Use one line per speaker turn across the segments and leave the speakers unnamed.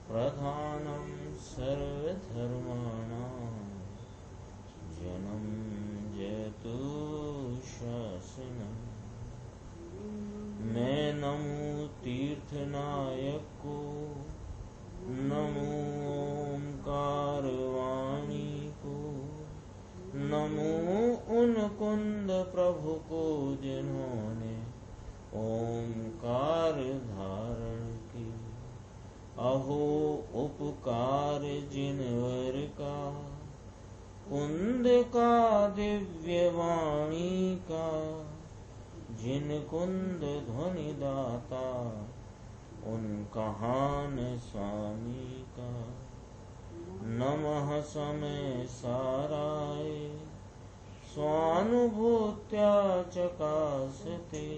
प्रधानं सर्वधर्माणां जनं जयतु शासनम्। मैं नमो तीर्थनायक को, नमो ओंकार वाणी को, नमो उन कुंद प्रभु को जिन्होंने ओंकार धारण की। अहो उपकार जिनवर का, कुंद का दिव्य वाणी का, जिन कुंद ध्वनि दाता उन कहान स्वामी का। नमः समय साराय स्वानुभूत्या चकासते,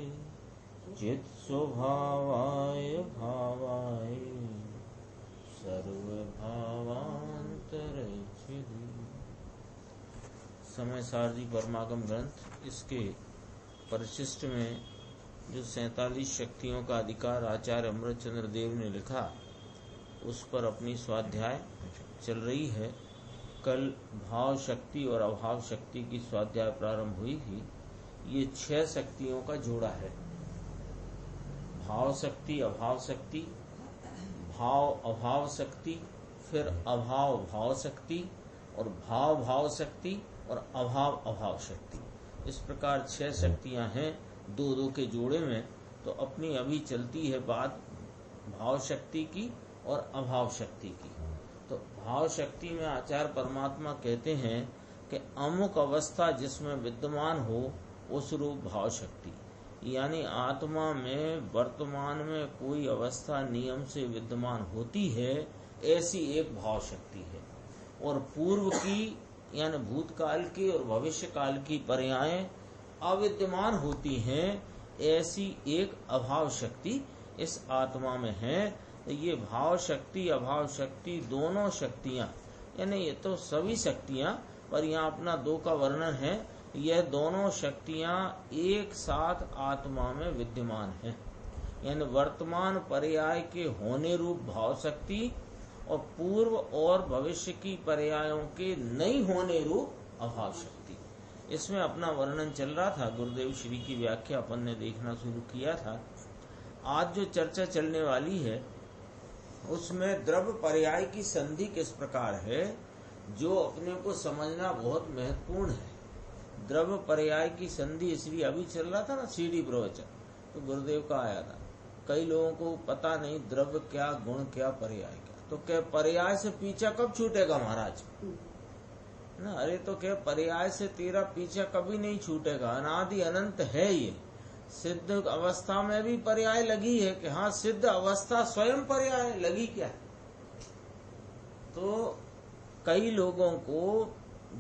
चित स्वभावाय भावाय सर्वभावांतरच्छिदि। समय सारजी परमागम ग्रंथ, इसके परिशिष्ट में जो 47 शक्तियों का अधिकार आचार्य अमृतचंद्र देव ने लिखा, उस पर अपनी स्वाध्याय चल रही है। कल भाव शक्ति और अभाव शक्ति की स्वाध्याय प्रारंभ हुई थी। ये 6 शक्तियों का जोड़ा है। भाव शक्ति, अभाव शक्ति, भाव अभाव शक्ति, फिर अभाव भाव शक्ति, और भाव भाव शक्ति, और अभाव अभाव शक्ति। इस प्रकार 6 शक्तियां हैं 2-2 के जोड़े में। तो अपनी अभी चलती है बात भाव शक्ति की और अभाव शक्ति की। तो भाव शक्ति में आचार्य परमात्मा कहते हैं कि अमुक अवस्था जिसमें विद्यमान हो उस रूप भाव शक्ति, यानी आत्मा में वर्तमान में कोई अवस्था नियम से विद्यमान होती है, ऐसी एक भाव शक्ति है। और पूर्व की यानी भूतकाल की और भविष्य काल की पर्यायें अविद्यमान होती हैं, ऐसी एक अभाव शक्ति इस आत्मा में है। तो ये भाव शक्ति अभाव शक्ति दोनों शक्तियां, यानी ये तो सभी शक्तियां, पर यहाँ अपना 2 का वर्णन है। यह दोनों शक्तियां एक साथ आत्मा में विद्यमान हैं, यानी वर्तमान पर्याय के होने रूप भाव शक्ति और पूर्व और भविष्य की पर्यायों के नहीं होने रूप अभाव शक्ति। इसमें अपना वर्णन चल रहा था। गुरुदेव श्री की व्याख्या अपन ने देखना शुरू किया था। आज जो चर्चा चलने वाली है उसमें द्रव्य पर्याय की संधि किस प्रकार है, जो अपने को समझना बहुत महत्वपूर्ण है। द्रव्य पर्याय की संधि इसलिए अभी चल रहा था ना सीढ़ी प्रवचन, तो गुरुदेव का आया था। कई लोगों को पता नहीं द्रव्य क्या, गुण क्या, पर्याय क्या। तो क्या पर्याय से पीछा कब छूटेगा महाराज ना? अरे तो क्या पर्याय से तेरा पीछा कभी नहीं छूटेगा, अनादि अनंत है ये। सिद्ध अवस्था में भी पर्याय लगी है कि हाँ, सिद्ध अवस्था स्वयं पर्याय लगी क्या। तो कई लोगों को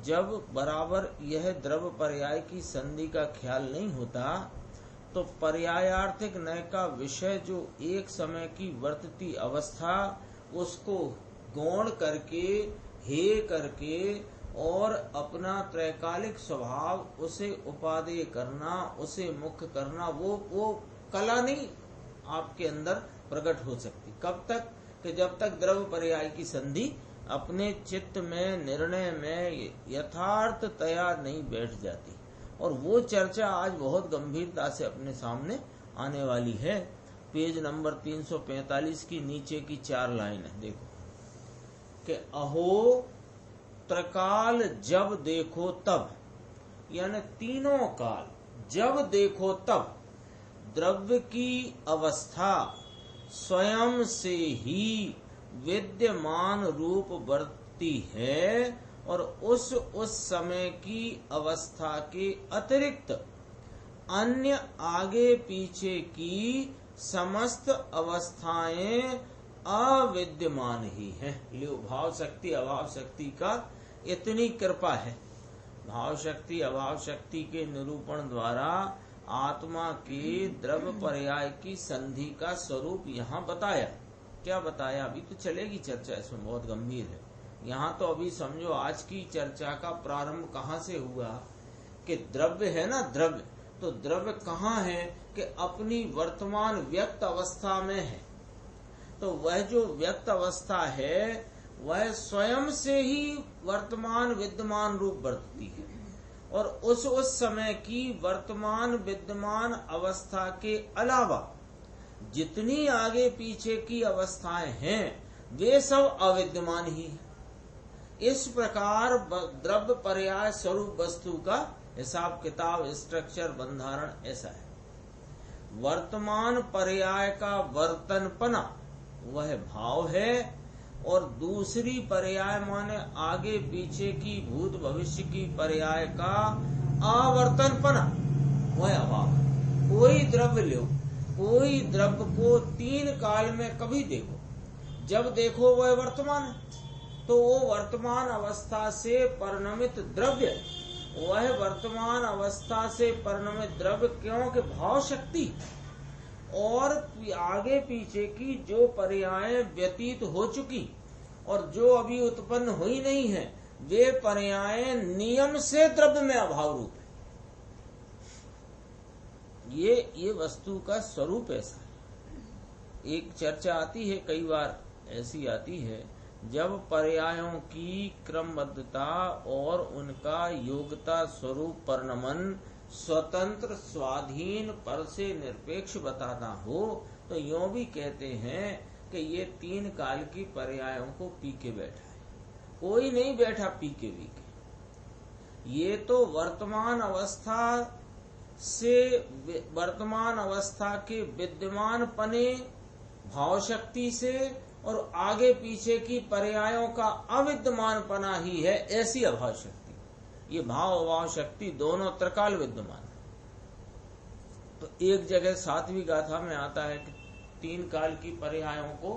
जब बराबर यह द्रव्य पर्याय की संधि का ख्याल नहीं होता, तो पर्यायार्थिक नय का विषय जो एक समय की वर्तती अवस्था, उसको गौण करके, हे करके और अपना त्रैकालिक स्वभाव उसे उपादेय करना, उसे मुख्य करना, वो कला नहीं आपके अंदर प्रकट हो सकती। कब तक? कि जब तक द्रव्य पर्याय की संधि अपने चित्त में, निर्णय में यथार्थतया नहीं बैठ जाती। और वो चर्चा आज बहुत गंभीरता से अपने सामने आने वाली है। पेज नंबर 345 की नीचे की 4 लाइन है, देखो कि अहो त्रिकाल जब देखो तब, यानी तीनों काल जब देखो तब द्रव्य की अवस्था स्वयं से ही विद्यमान रूप बरतती है, और उस समय की अवस्था के अतिरिक्त अन्य आगे पीछे की समस्त अवस्थाएं अविद्यमान ही हैं। लियो, भाव शक्ति अभाव शक्ति का इतनी कृपा है। भाव शक्ति अभाव शक्ति के निरूपण द्वारा आत्मा के द्रव्य पर्याय की संधि का स्वरूप यहाँ बताया। क्या बताया? अभी तो चलेगी चर्चा, इसमें बहुत गंभीर है। यहाँ तो अभी समझो आज की चर्चा का प्रारंभ कहाँ से हुआ कि द्रव्य है ना, द्रव्य, तो द्रव्य कहाँ है कि अपनी वर्तमान व्यक्त अवस्था में है। तो वह जो व्यक्त अवस्था है वह स्वयं से ही वर्तमान विद्यमान रूप बरतती है, और उस समय की वर्तमान विद्यमान अवस्था के अलावा जितनी आगे पीछे की अवस्थाएं हैं वे सब अविद्यमान ही है। इस प्रकार द्रव्य पर्याय स्वरूप वस्तु का हिसाब किताब, स्ट्रक्चर, बंधारण ऐसा है। वर्तमान पर्याय का वर्तनपना वह भाव है, और दूसरी पर्याय माने आगे पीछे की भूत भविष्य की पर्याय का आवर्तनपना वह अभाव है। कोई द्रव्य लो, कोई द्रव्य को 3 काल में कभी देखो, जब देखो वह वर्तमान है, तो वो वर्तमान अवस्था से परिणमित द्रव्य, वह वर्तमान अवस्था से परिणमित द्रव्य क्योंकि भाव शक्ति और आगे पीछे की जो पर्याय व्यतीत हो चुकी और जो अभी उत्पन्न हुई नहीं है वे पर्याय नियम से द्रव्य में अभाव रूप है। ये वस्तु का स्वरूप ऐसा है। एक चर्चा आती है, कई बार ऐसी आती है, जब पर्यायों की क्रमबद्धता और उनका योग्यता स्वरूप परिणमन स्वतंत्र स्वाधीन पर से निरपेक्ष बताना हो, तो यूं भी कहते हैं कि ये 3 काल की पर्यायों को पी के बैठा है, कोई नहीं बैठा पी के भी के। ये तो वर्तमान अवस्था से वर्तमान अवस्था के विद्यमान पने भाव शक्ति से और आगे पीछे की पर्यायों का अविद्यमान पना ही है ऐसी अभाव शक्ति। ये भाव अभाव शक्ति दोनों त्रिकाल विद्यमान है। तो एक जगह 7वीं गाथा में आता है कि 3 काल की पर्यायों को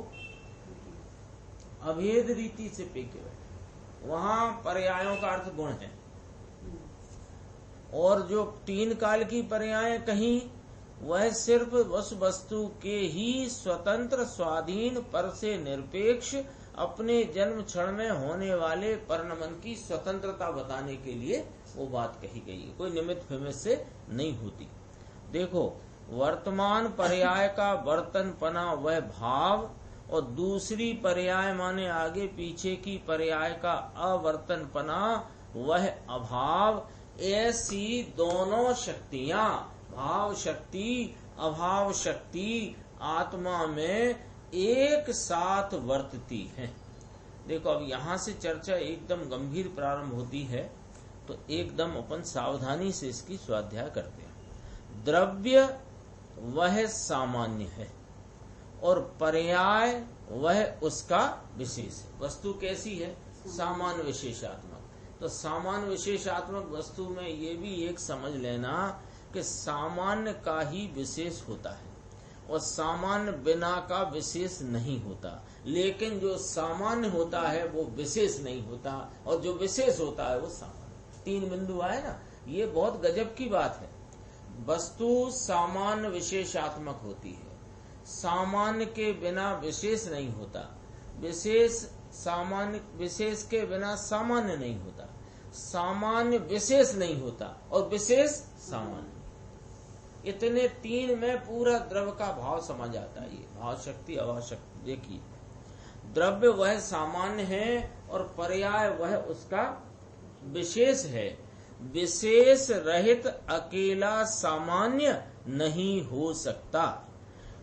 अभेद रीति से पेके बैठे, वहां पर्यायों का अर्थ गुण है, और जो 3 काल की पर्याय कहीं वह सिर्फ उस वस्तु के ही स्वतंत्र स्वाधीन पर से निरपेक्ष अपने जन्म क्षण में होने वाले परिणमन की स्वतंत्रता बताने के लिए वो बात कही गई है, कोई निमित्त फिमित से नहीं होती। देखो, वर्तमान पर्याय का वर्तनपना वह भाव और दूसरी पर्याय माने आगे पीछे की पर्याय का अवर्तनपना वह अभाव, ऐसी दोनों शक्तियां भाव शक्ति अभाव शक्ति आत्मा में एक साथ वर्तती है। देखो, अब यहां से चर्चा एकदम गंभीर प्रारंभ होती है, तो एकदम अपन सावधानी से इसकी स्वाध्याय करते हैं। द्रव्य वह सामान्य है और पर्याय वह उसका विशेष है। वस्तु कैसी है? सामान्य विशेषात्मक। तो सामान्य विशेषात्मक वस्तु में ये भी एक समझ लेना कि सामान्य का ही विशेष होता है और सामान्य बिना का विशेष नहीं होता, लेकिन जो सामान्य होता है वो विशेष नहीं होता और जो विशेष होता है वो सामान्य। 3 बिंदु आए ना, ये बहुत गजब की बात है। वस्तु सामान्य विशेषात्मक होती है, सामान्य के बिना विशेष नहीं होता, विशेष सामान्य विशेष के बिना सामान्य नहीं होता, सामान्य विशेष नहीं होता और विशेष सामान्य। इतने 3 में पूरा द्रव्य का भाव समझ आता है। ये भाव शक्ति अभाव शक्ति। देखिए, द्रव्य वह सामान्य है और पर्याय वह उसका विशेष है। विशेष रहित अकेला सामान्य नहीं हो सकता।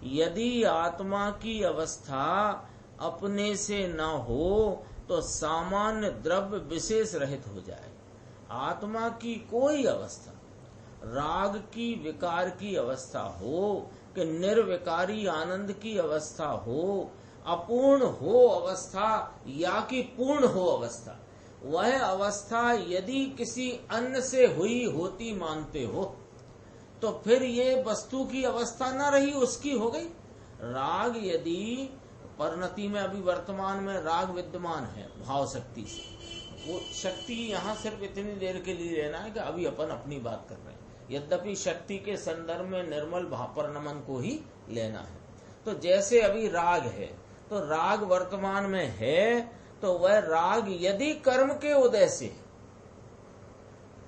यदि आत्मा की अवस्था अपने से न हो तो सामान्य द्रव्य विशेष रहित हो जाए। आत्मा की कोई अवस्था, राग की विकार की अवस्था हो कि निर्विकारी आनंद की अवस्था हो, अपूर्ण हो अवस्था या कि पूर्ण हो अवस्था, वह अवस्था यदि किसी अन्य से हुई होती मानते हो तो फिर ये वस्तु की अवस्था न रही, उसकी हो गई। राग यदि परिणति में अभी वर्तमान में राग विद्यमान है भाव शक्ति से, वो शक्ति यहाँ सिर्फ इतनी देर के लिए लेना है कि अभी अपन अपनी बात कर रहे हैं, यद्यपि शक्ति के संदर्भ में निर्मल भाव परिणमन को ही लेना है। तो जैसे अभी राग है तो राग वर्तमान में है, तो वह राग यदि कर्म के उदय से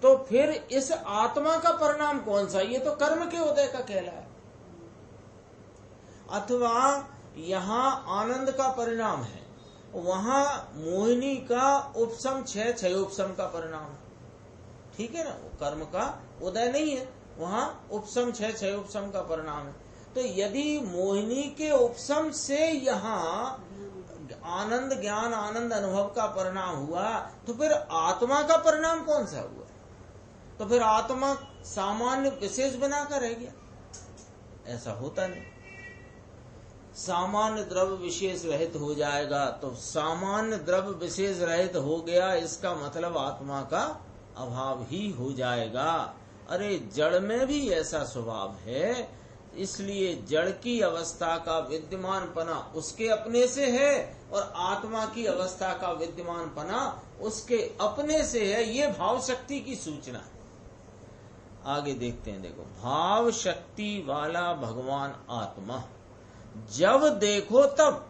तो फिर इस आत्मा का परिणाम कौन सा? ये तो कर्म के उदय का कहला है। अथवा यहाँ आनंद का परिणाम है, वहां मोहिनी का उपसम क्षय उपसम का परिणाम है। ठीक है ना, वो कर्म का उदय नहीं है, वहां उपसम क्षय उपसम का परिणाम है। तो यदि मोहिनी के उपसम से यहाँ आनंद ज्ञान आनंद अनुभव का परिणाम हुआ, तो फिर आत्मा का परिणाम कौन सा हुआ? तो फिर आत्मा सामान्य विशेष बनाकर रह गया, ऐसा होता नहीं। सामान्य द्रव्य विशेष रहित हो जाएगा, तो सामान्य द्रव्य विशेष रहित हो गया, इसका मतलब आत्मा का अभाव ही हो जाएगा। अरे जड़ में भी ऐसा स्वभाव है, इसलिए जड़ की अवस्था का विद्यमानपना उसके अपने से है और आत्मा की अवस्था का विद्यमानपना उसके अपने से है। ये भाव शक्ति की सूचना है। आगे देखते हैं, देखो, भाव शक्ति वाला भगवान आत्मा जब देखो तब,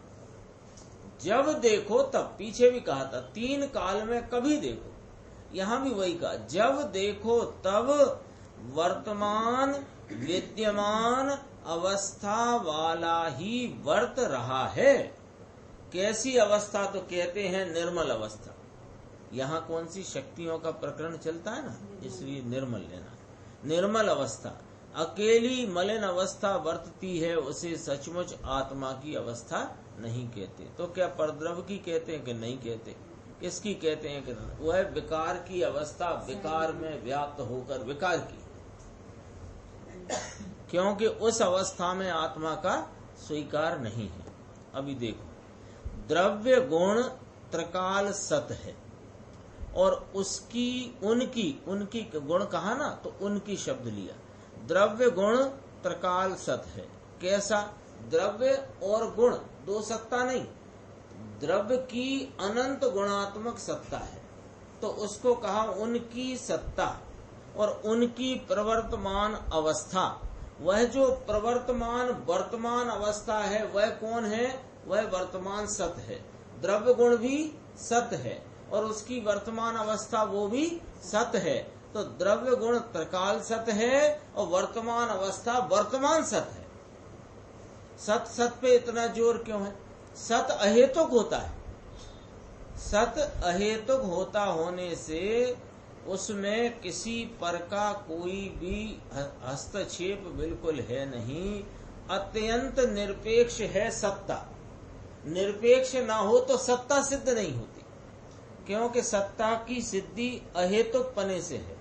जब देखो तब, पीछे भी कहा था 3 काल में कभी देखो, यहां भी वही कहा, जब देखो तब वर्तमान विद्यमान अवस्था वाला ही वर्त रहा है। कैसी अवस्था? तो कहते हैं निर्मल अवस्था। यहाँ कौन सी शक्तियों का प्रकरण चलता है ना, इसलिए निर्मल लेना। निर्मल अवस्था, अकेली मलिन अवस्था वर्तती है, उसे सचमुच आत्मा की अवस्था नहीं कहते। तो क्या परद्रव्य की कहते हैं कि नहीं कहते? किसकी कहते हैं? कि वह विकार की अवस्था, विकार में व्याप्त होकर विकार की, क्योंकि उस अवस्था में आत्मा का स्वीकार नहीं है। अभी देखो, द्रव्य गुण त्रिकाल सत है और उसकी उनकी गुण कहा ना, तो उनकी शब्द लिया। द्रव्य गुण त्रिकाल सत है। कैसा? द्रव्य और गुण दो सत्ता नहीं, द्रव्य की अनंत गुणात्मक सत्ता है, तो उसको कहा उनकी सत्ता और उनकी प्रवर्तमान अवस्था। वह जो प्रवर्तमान वर्तमान अवस्था है वह कौन है? वह वर्तमान सत है। द्रव्य गुण भी सत है और उसकी वर्तमान अवस्था वो भी सत है। तो द्रव्य गुण त्रिकाल सत है और वर्तमान अवस्था वर्तमान सत है। सत सत पे इतना जोर क्यों है? सत अहेतुक होता है। सत अहेतुक होता होने से उसमें किसी पर का कोई भी हस्तक्षेप बिल्कुल है नहीं। अत्यंत निरपेक्ष है सत्ता। निरपेक्ष ना हो तो सत्ता सिद्ध नहीं होती, क्योंकि सत्ता की सिद्धि अहेतुक पने से है।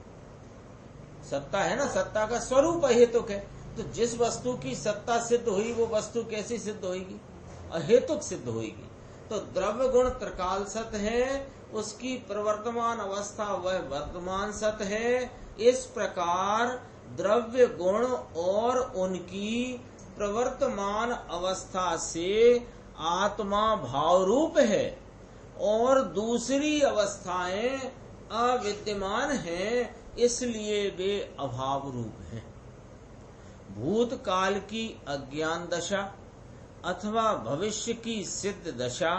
सत्ता है ना, सत्ता का स्वरूप अहेतुक है। तो जिस वस्तु की सत्ता सिद्ध हुई वो वस्तु कैसी सिद्ध होगी? अहेतुक सिद्ध होगी। तो द्रव्य गुण त्रिकाल सत है, उसकी प्रवर्तमान अवस्था वह वर्तमान सत है। इस प्रकार द्रव्य गुण और उनकी प्रवर्तमान अवस्था से आत्मा भाव रूप है और दूसरी अवस्थाएं अविद्यमान हैं, इसलिए वे अभाव रूप हैं। भूतकाल की अज्ञान दशा अथवा भविष्य की सिद्ध दशा,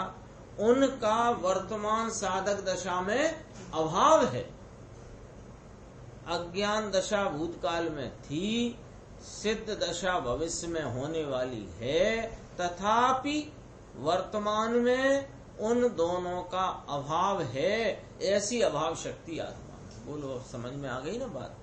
उनका वर्तमान साधक दशा में अभाव है। अज्ञान दशा भूतकाल में थी, सिद्ध दशा भविष्य में होने वाली है, तथापि वर्तमान में उन दोनों का अभाव है। ऐसी अभाव शक्ति आत्मा में। बोलो, समझ में आ गई ना बात?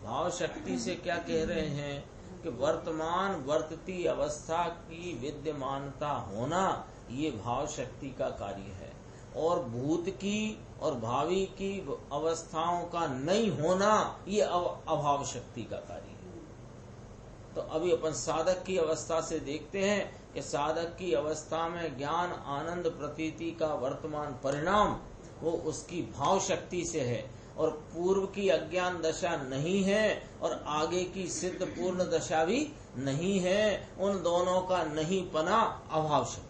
भाव शक्ति से क्या कह रहे हैं कि वर्तमान वर्तती अवस्था की विद्यमानता होना ये भाव शक्ति का कार्य है, और भूत की और भावी की अवस्थाओं का नहीं होना ये अभाव शक्ति का कार्य है। तो अभी अपन साधक की अवस्था से देखते हैं कि साधक की अवस्था में ज्ञान आनंद प्रतीति का वर्तमान परिणाम वो उसकी भाव शक्ति से है, और पूर्व की अज्ञान दशा नहीं है और आगे की सिद्ध पूर्ण दशा भी नहीं है। उन दोनों का नहीं पना अभाव शक्ति।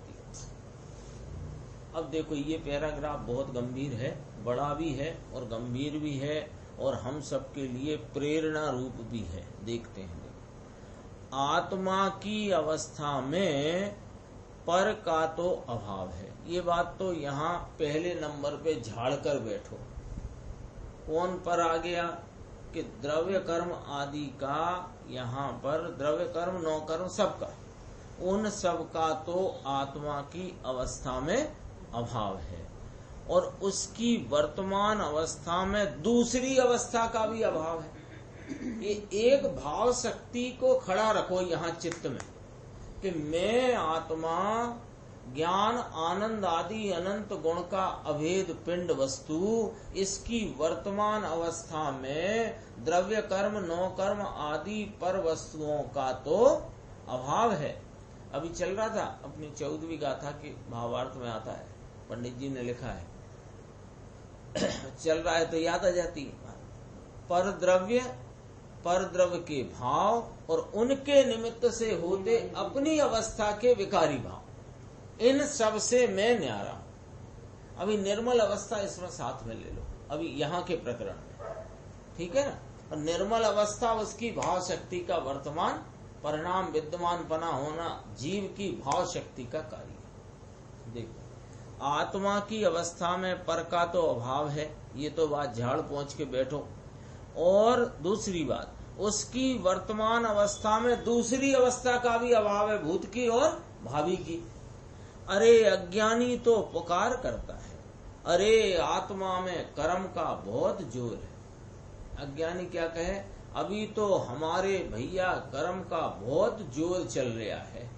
अब देखो, ये पैराग्राफ बहुत गंभीर है, बड़ा भी है और गंभीर भी है, और हम सबके लिए प्रेरणा रूप भी है। देखते हैं, देखो, आत्मा की अवस्था में पर का तो अभाव है। ये बात तो यहाँ पहले नंबर पे झाड़ कर बैठो। कौन पर आ गया कि द्रव्य कर्म आदि का, यहाँ पर द्रव्य कर्म नौ कर्म सबका, उन सब का तो आत्मा की अवस्था में अभाव है, और उसकी वर्तमान अवस्था में दूसरी अवस्था का भी अभाव है। ये एक भाव शक्ति को खड़ा रखो यहाँ चित्त में कि मैं आत्मा ज्ञान आनंद आदि अनंत गुण का अभेद पिंड वस्तु, इसकी वर्तमान अवस्था में द्रव्य कर्म नो कर्म आदि पर वस्तुओं का तो अभाव है। अभी चल रहा था अपनी 14वीं गाथा के भावार्थ में आता है, पंडित जी ने लिखा है, चल रहा है तो याद आ जाती है। पर द्रव्य के भाव और उनके निमित्त से होते अपनी अवस्था के विकारी भाव, इन सब से मैं न्यारा हूं। अभी निर्मल अवस्था इसमें साथ में ले लो, अभी यहाँ के प्रकरण में, ठीक है ना। और निर्मल अवस्था उसकी भाव शक्ति का वर्तमान परिणाम, विद्यमान पना होना जीव की भाव शक्ति का कार्य है। देखो, आत्मा की अवस्था में पर का तो अभाव है, ये तो बात झाड़ पहुंच के बैठो। और दूसरी बात, उसकी वर्तमान अवस्था में दूसरी अवस्था का भी अभाव है, भूत की और भावी की। अरे अज्ञानी तो पुकार करता है, अरे आत्मा में कर्म का बहुत जोर है। अज्ञानी क्या कहे, अभी तो हमारे भैया कर्म का बहुत जोर चल रहा है,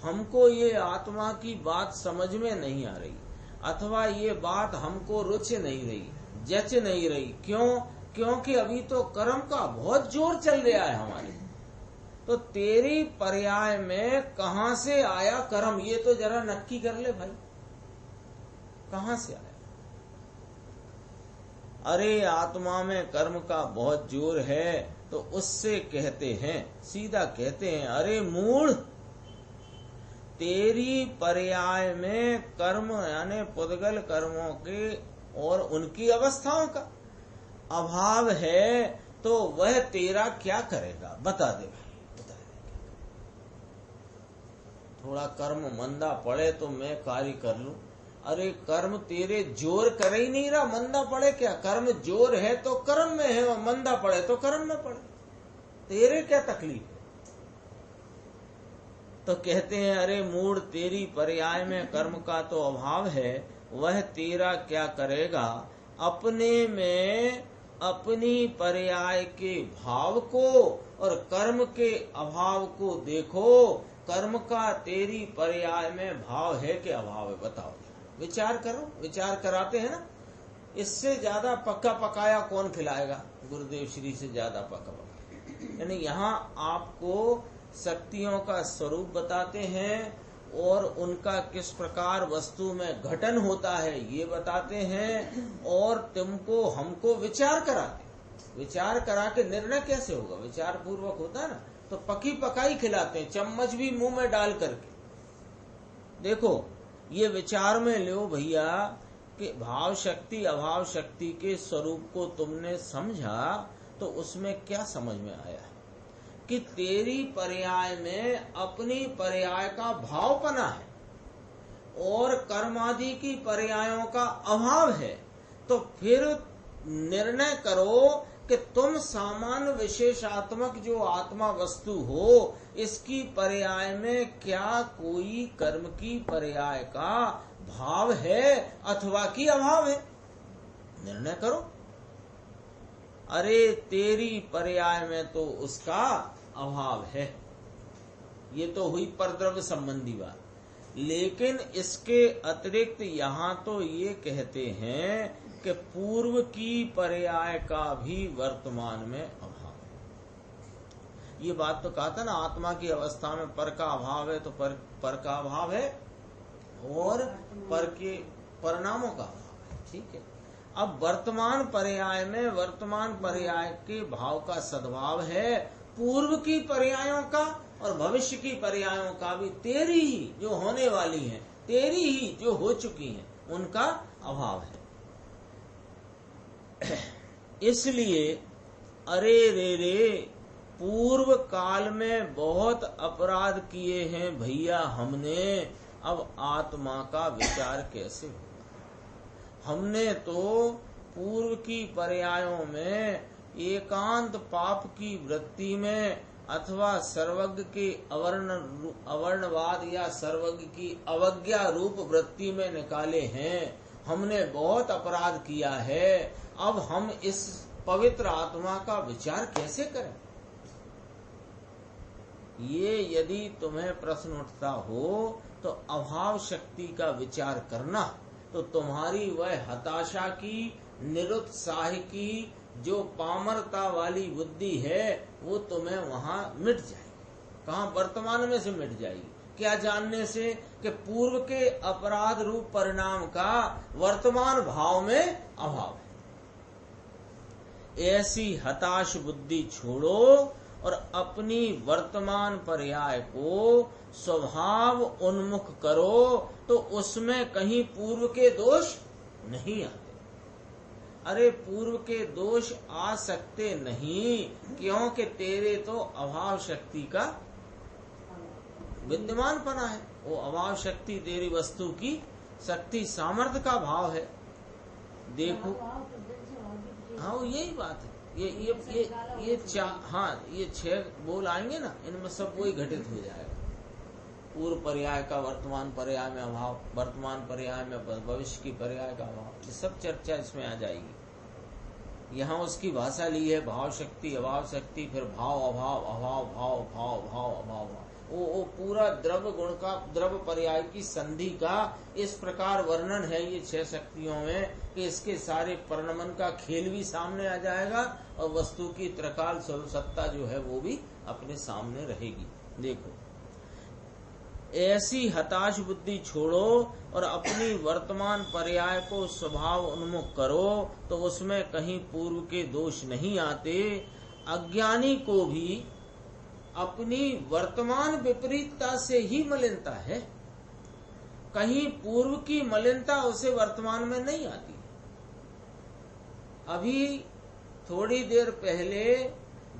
हमको ये आत्मा की बात समझ में नहीं आ रही, अथवा ये बात हमको रुच नहीं रही, जच नहीं रही। क्यों? क्योंकि अभी तो कर्म का बहुत जोर चल रहा है हमारे। तो तेरी पर्याय में कहां से आया कर्म, ये तो जरा नक्की कर ले भाई, कहां से आया? अरे आत्मा में कर्म का बहुत जोर है, तो उससे कहते हैं, सीधा कहते हैं, अरे मूढ़, तेरी पर्याय में कर्म यानी पुद्गल कर्मों के और उनकी अवस्थाओं का अभाव है, तो वह तेरा क्या करेगा? बता दे भाई, बता दे। थोड़ा कर्म मंदा पड़े तो मैं कार्य कर लूं। अरे कर्म तेरे जोर कर ही नहीं रहा, मंदा पड़े क्या? कर्म जोर है तो कर्म में है, और मंदा पड़े तो कर्म में पड़े, तेरे क्या तकलीफ है? तो कहते हैं, अरे मूढ़, तेरी पर्याय में कर्म का तो अभाव है, वह तेरा क्या करेगा? अपने में अपनी पर्याय के भाव को और कर्म के अभाव को देखो। कर्म का तेरी पर्याय में भाव है कि अभाव है? बताओ, विचार करो। विचार कराते हैं ना, इससे ज्यादा पक्का पकाया कौन खिलाएगा? गुरुदेव श्री से ज्यादा पक्का पकाया। यानी यहाँ आपको शक्तियों का स्वरूप बताते हैं और उनका किस प्रकार वस्तु में घटन होता है ये बताते हैं, और तुमको हमको विचार कराते, विचार करा के निर्णय कैसे होगा, विचार पूर्वक होता है ना, तो पकी पकाई खिलाते हैं, चम्मच भी मुंह में डाल करके। देखो, ये विचार में लो भैया कि भाव शक्ति अभाव शक्ति के स्वरूप को तुमने समझा, तो उसमें क्या समझ में आया कि तेरी पर्याय में अपनी पर्याय का भावपना है और कर्मादि की पर्यायों का अभाव है। तो फिर निर्णय करो कि तुम सामान्य विशेषात्मक जो आत्मा वस्तु हो, इसकी पर्याय में क्या कोई कर्म की पर्याय का भाव है अथवा की अभाव है? निर्णय करो। अरे तेरी पर्याय में तो उसका अभाव है। ये तो हुई परद्रव्य संबंधी बात, लेकिन इसके अतिरिक्त यहाँ तो ये कहते हैं कि पूर्व की पर्याय का भी वर्तमान में अभाव है। ये बात तो कहा था ना, आत्मा की अवस्था में पर का अभाव है, तो पर का अभाव है और पर के परिणामों का अभाव है। ठीक है, अब वर्तमान पर्याय में वर्तमान पर्याय के भाव का सद्भाव है, पूर्व की पर्यायों का और भविष्य की पर्यायों का भी, तेरी ही जो होने वाली हैं, तेरी ही जो हो चुकी हैं, उनका अभाव है। इसलिए अरे रे रे, पूर्व काल में बहुत अपराध किए हैं भैया हमने, अब आत्मा का विचार कैसे हो? हमने तो पूर्व की पर्यायों में एकांत पाप की वृत्ति में अथवा सर्वज्ञ के अवर्णवाद या सर्वज्ञ की अवज्ञा रूप वृत्ति में निकाले हैं। हमने बहुत अपराध किया है, अब हम इस पवित्र आत्मा का विचार कैसे करें? ये यदि तुम्हें प्रश्न उठता हो तो अभाव शक्ति का विचार करना, तो तुम्हारी वह हताशा की, निरुत्साह की जो पामरता वाली बुद्धि है वो तुम्हें वहां मिट जाएगी। कहाँ? वर्तमान में से मिट जाएगी। क्या जानने से? कि पूर्व के अपराध रूप परिणाम का वर्तमान भाव में अभाव है। ऐसी हताश बुद्धि छोड़ो और अपनी वर्तमान पर्याय को स्वभाव उन्मुख करो, तो उसमें कहीं पूर्व के दोष नहीं आते। अरे पूर्व के दोष आ सकते नहीं, क्योंकि तेरे तो अभाव शक्ति का विद्यमान पना है। वो अभाव शक्ति तेरी वस्तु की शक्ति सामर्थ्य का भाव है। देखो, हाँ यही बात है। ये 6 बोल आएंगे ना, इनमें सब वही घटित हो जाएगा। पूर्व पर्याय का वर्तमान पर्याय में अभाव, वर्तमान पर्याय में भविष्य की पर्याय का अभाव, ये सब चर्चा इसमें आ जाएगी। यहाँ उसकी भाषा ली है भाव शक्ति, अभाव शक्ति, फिर भाव अभाव, अभाव भाव, भाव भाव, अभाव भाव। वो पूरा द्रव्य गुण का, द्रव्य पर्याय की संधि का इस प्रकार वर्णन है ये 6 शक्तियों में कि इसके सारे परिणमन का खेल भी सामने आ जाएगा और वस्तु की त्रिकाल सत्ता जो है वो भी अपने सामने रहेगी। देखो, ऐसी हताश बुद्धि छोड़ो और अपनी वर्तमान पर्याय को स्वभाव उन्मुख करो, तो उसमें कहीं पूर्व के दोष नहीं आते। अज्ञानी को भी अपनी वर्तमान विपरीतता से ही मलिनता है, कहीं पूर्व की मलिनता उसे वर्तमान में नहीं आती। अभी थोड़ी देर पहले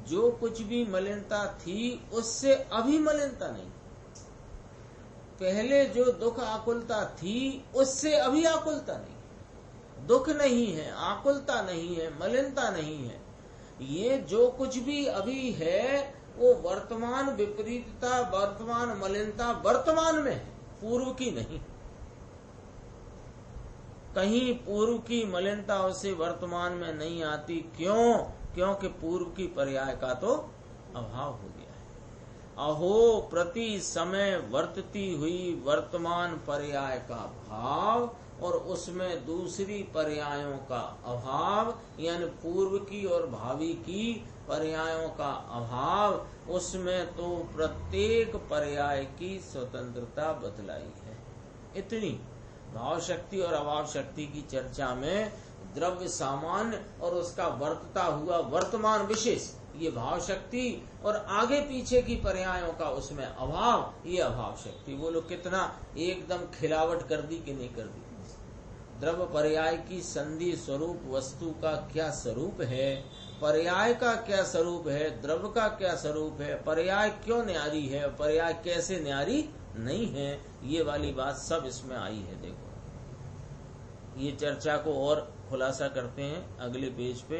जो कुछ भी मलिनता थी उससे अभी मलिनता नहीं। पहले जो दुख आकुलता थी उससे अभी आकुलता नहीं। दुख नहीं है, आकुलता नहीं है, मलिनता नहीं है। ये जो कुछ भी अभी है वो वर्तमान विपरीतता, वर्तमान मलिनता वर्तमान में है, पूर्व की नहीं। कहीं पूर्व की मलिनता उसे वर्तमान में नहीं आती। क्यों? क्योंकि पूर्व की पर्याय का तो अभाव हो गया है। अहो प्रति समय वर्तती हुई वर्तमान पर्याय का भाव और उसमें दूसरी पर्यायों का अभाव, यानी पूर्व की और भावी की पर्यायों का अभाव, उसमें तो प्रत्येक पर्याय की स्वतंत्रता बतलाई है। इतनी भाव शक्ति और अभाव शक्ति की चर्चा में द्रव्य सामान्य और उसका वर्तता हुआ वर्तमान विशेष, ये भाव शक्ति, और आगे पीछे की पर्यायों का उसमें अभाव, ये अभाव शक्ति। वो लोग कितना एकदम खिलावट कर दी कि नहीं कर दी। द्रव्य पर्याय की संधि स्वरूप वस्तु का क्या स्वरूप है, पर्याय का क्या स्वरूप है, द्रव्य का क्या स्वरूप है, पर्याय क्यों न्यारी है, पर्याय कैसे न्यारी नहीं है, ये वाली बात सब इसमें आई है। देखो, ये चर्चा को और खुलासा करते हैं अगले पेज पे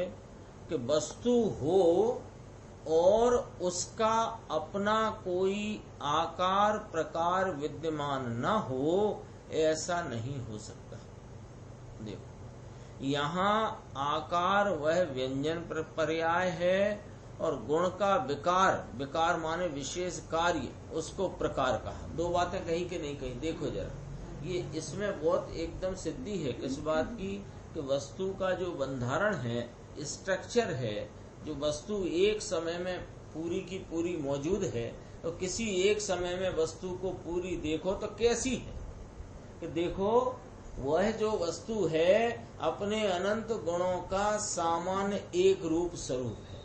कि वस्तु हो और उसका अपना कोई आकार प्रकार विद्यमान न हो, ऐसा नहीं हो सकता। देखो, यहाँ आकार वह व्यंजन पर्याय है और गुण का विकार, विकार माने विशेष कार्य, उसको प्रकार कहा। दो बातें कही कि नहीं कही? देखो जरा, ये इसमें बहुत एकदम सिद्धि है किस बात की कि वस्तु का जो बंधारण है, स्ट्रक्चर है, जो वस्तु एक समय में पूरी की पूरी मौजूद है, तो किसी एक समय में वस्तु को पूरी देखो तो कैसी है कि देखो, वह जो वस्तु है अपने अनंत गुणों का सामान्य एक रूप स्वरूप है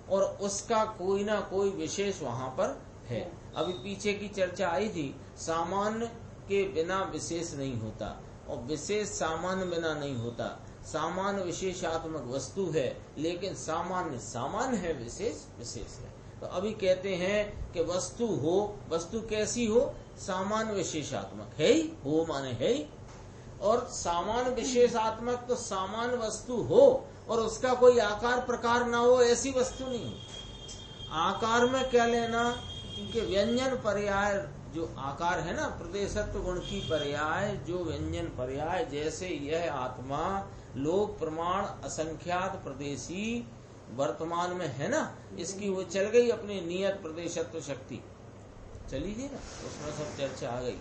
और उसका कोई ना कोई विशेष वहां पर है। अभी पीछे की चर्चा आई थी, सामान्य के बिना विशेष नहीं होता और विशेष सामान्य बिना नहीं होता। सामान्य विशेषात्मक वस्तु है, लेकिन सामान्य सामान्य है, विशेष विशेष है। तो अभी कहते हैं कि वस्तु हो, वस्तु कैसी हो? सामान्य विशेषात्मक है ही, हो माने है ही, और सामान्य विशेषात्मक तो सामान्य वस्तु हो और उसका कोई आकार प्रकार ना हो, ऐसी वस्तु नहीं। आकार में क्या लेना कि व्यंजन पर्याय जो आकार है ना, प्रदेशत्व गुण की पर्याय जो व्यंजन पर्याय, जैसे यह आत्मा लोक प्रमाण असंख्यात प्रदेशी वर्तमान में है ना, इसकी वो चल गई अपनी नियत प्रदेशत्व शक्ति चली गई ना, उसमें सब चर्चा आ गई।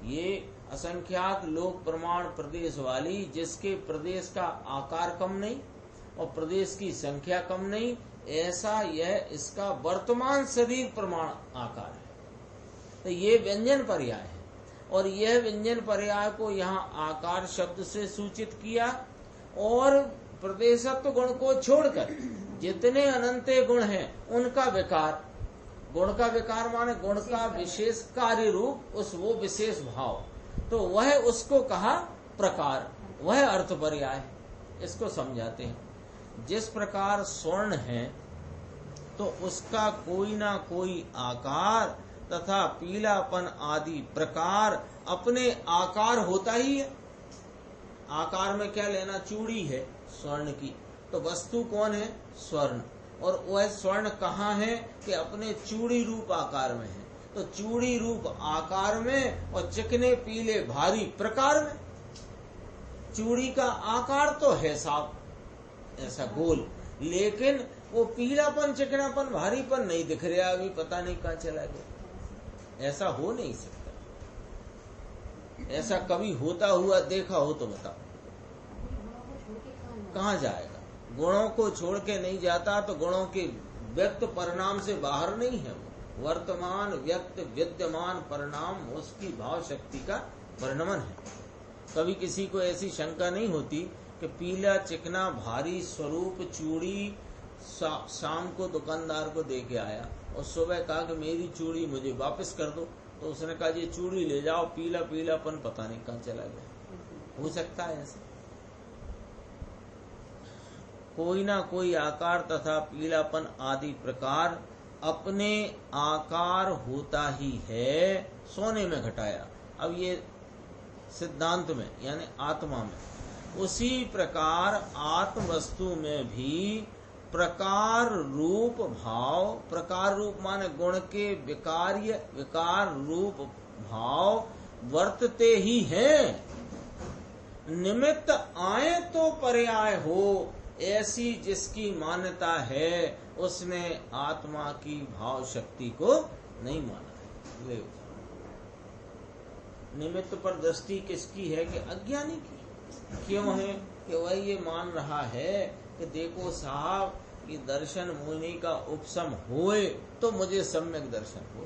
ये असंख्यात लोक प्रमाण प्रदेश वाली, जिसके प्रदेश का आकार कम नहीं और प्रदेश की संख्या कम नहीं, ऐसा यह इसका वर्तमान शरीर प्रमाण आकार है। तो ये व्यंजन पर्याय है, और यह व्यंजन पर्याय को यहाँ आकार शब्द से सूचित किया, और प्रदेशत्व गुण को छोड़कर जितने अनंत गुण हैं उनका विकार, गुण का विकार माने गुण का विशेष कार्य रूप, उस वो विशेष भाव, तो वह उसको कहा प्रकार, वह अर्थ पर्याय। इसको समझाते हैं। जिस प्रकार स्वर्ण है तो उसका कोई ना कोई आकार तथा पीलापन आदि प्रकार अपने आकार होता ही है। आकार में क्या लेना, चूड़ी है स्वर्ण की, तो वस्तु कौन है, स्वर्ण, और वह स्वर्ण कहाँ है कि अपने चूड़ी रूप आकार में है। तो चूड़ी रूप आकार में और चिकने पीले भारी प्रकार में। चूड़ी का आकार तो है साफ ऐसा गोल, लेकिन वो पीलापन चिकनापन भारीपन नहीं दिख रहा, अभी पता नहीं कहाँ चला गया। ऐसा हो नहीं सकता। ऐसा कभी होता हुआ देखा हो तो बताओ, कहाँ जाएगा। गुणों को छोड़ के नहीं जाता, तो गुणों के व्यक्त परिणाम से बाहर नहीं है वो। वर्तमान व्यक्त विद्यमान परिणाम उसकी भाव शक्ति का वर्णन है। कभी किसी को ऐसी शंका नहीं होती कि पीला चिकना भारी स्वरूप चूड़ी शाम को दुकानदार को दे के आया और सुबह कहा कि मेरी चूड़ी मुझे वापस कर दो, तो उसने कहा ये चूड़ी ले जाओ, पीला पीलापन पता नहीं कहाँ चला गया। हो सकता है ऐसा? कोई ना कोई आकार तथा पीलापन आदि प्रकार अपने आकार होता ही है। सोने में घटाया, अब ये सिद्धांत में यानी आत्मा में, उसी प्रकार आत्म वस्तु में भी प्रकार रूप भाव, प्रकार रूप माने गुण के विकार रूप भाव वर्तते ही हैं। निमित्त आए तो पर्याय हो, ऐसी जिसकी मान्यता है उसने आत्मा की भाव शक्ति को नहीं माना है। निमित्त पर दृष्टि किसकी है कि अज्ञानी की। क्यों है कि वह ये मान रहा है कि देखो साहब, कि दर्शन मोहिनी का उपशम होए तो मुझे सम्यक दर्शन हो।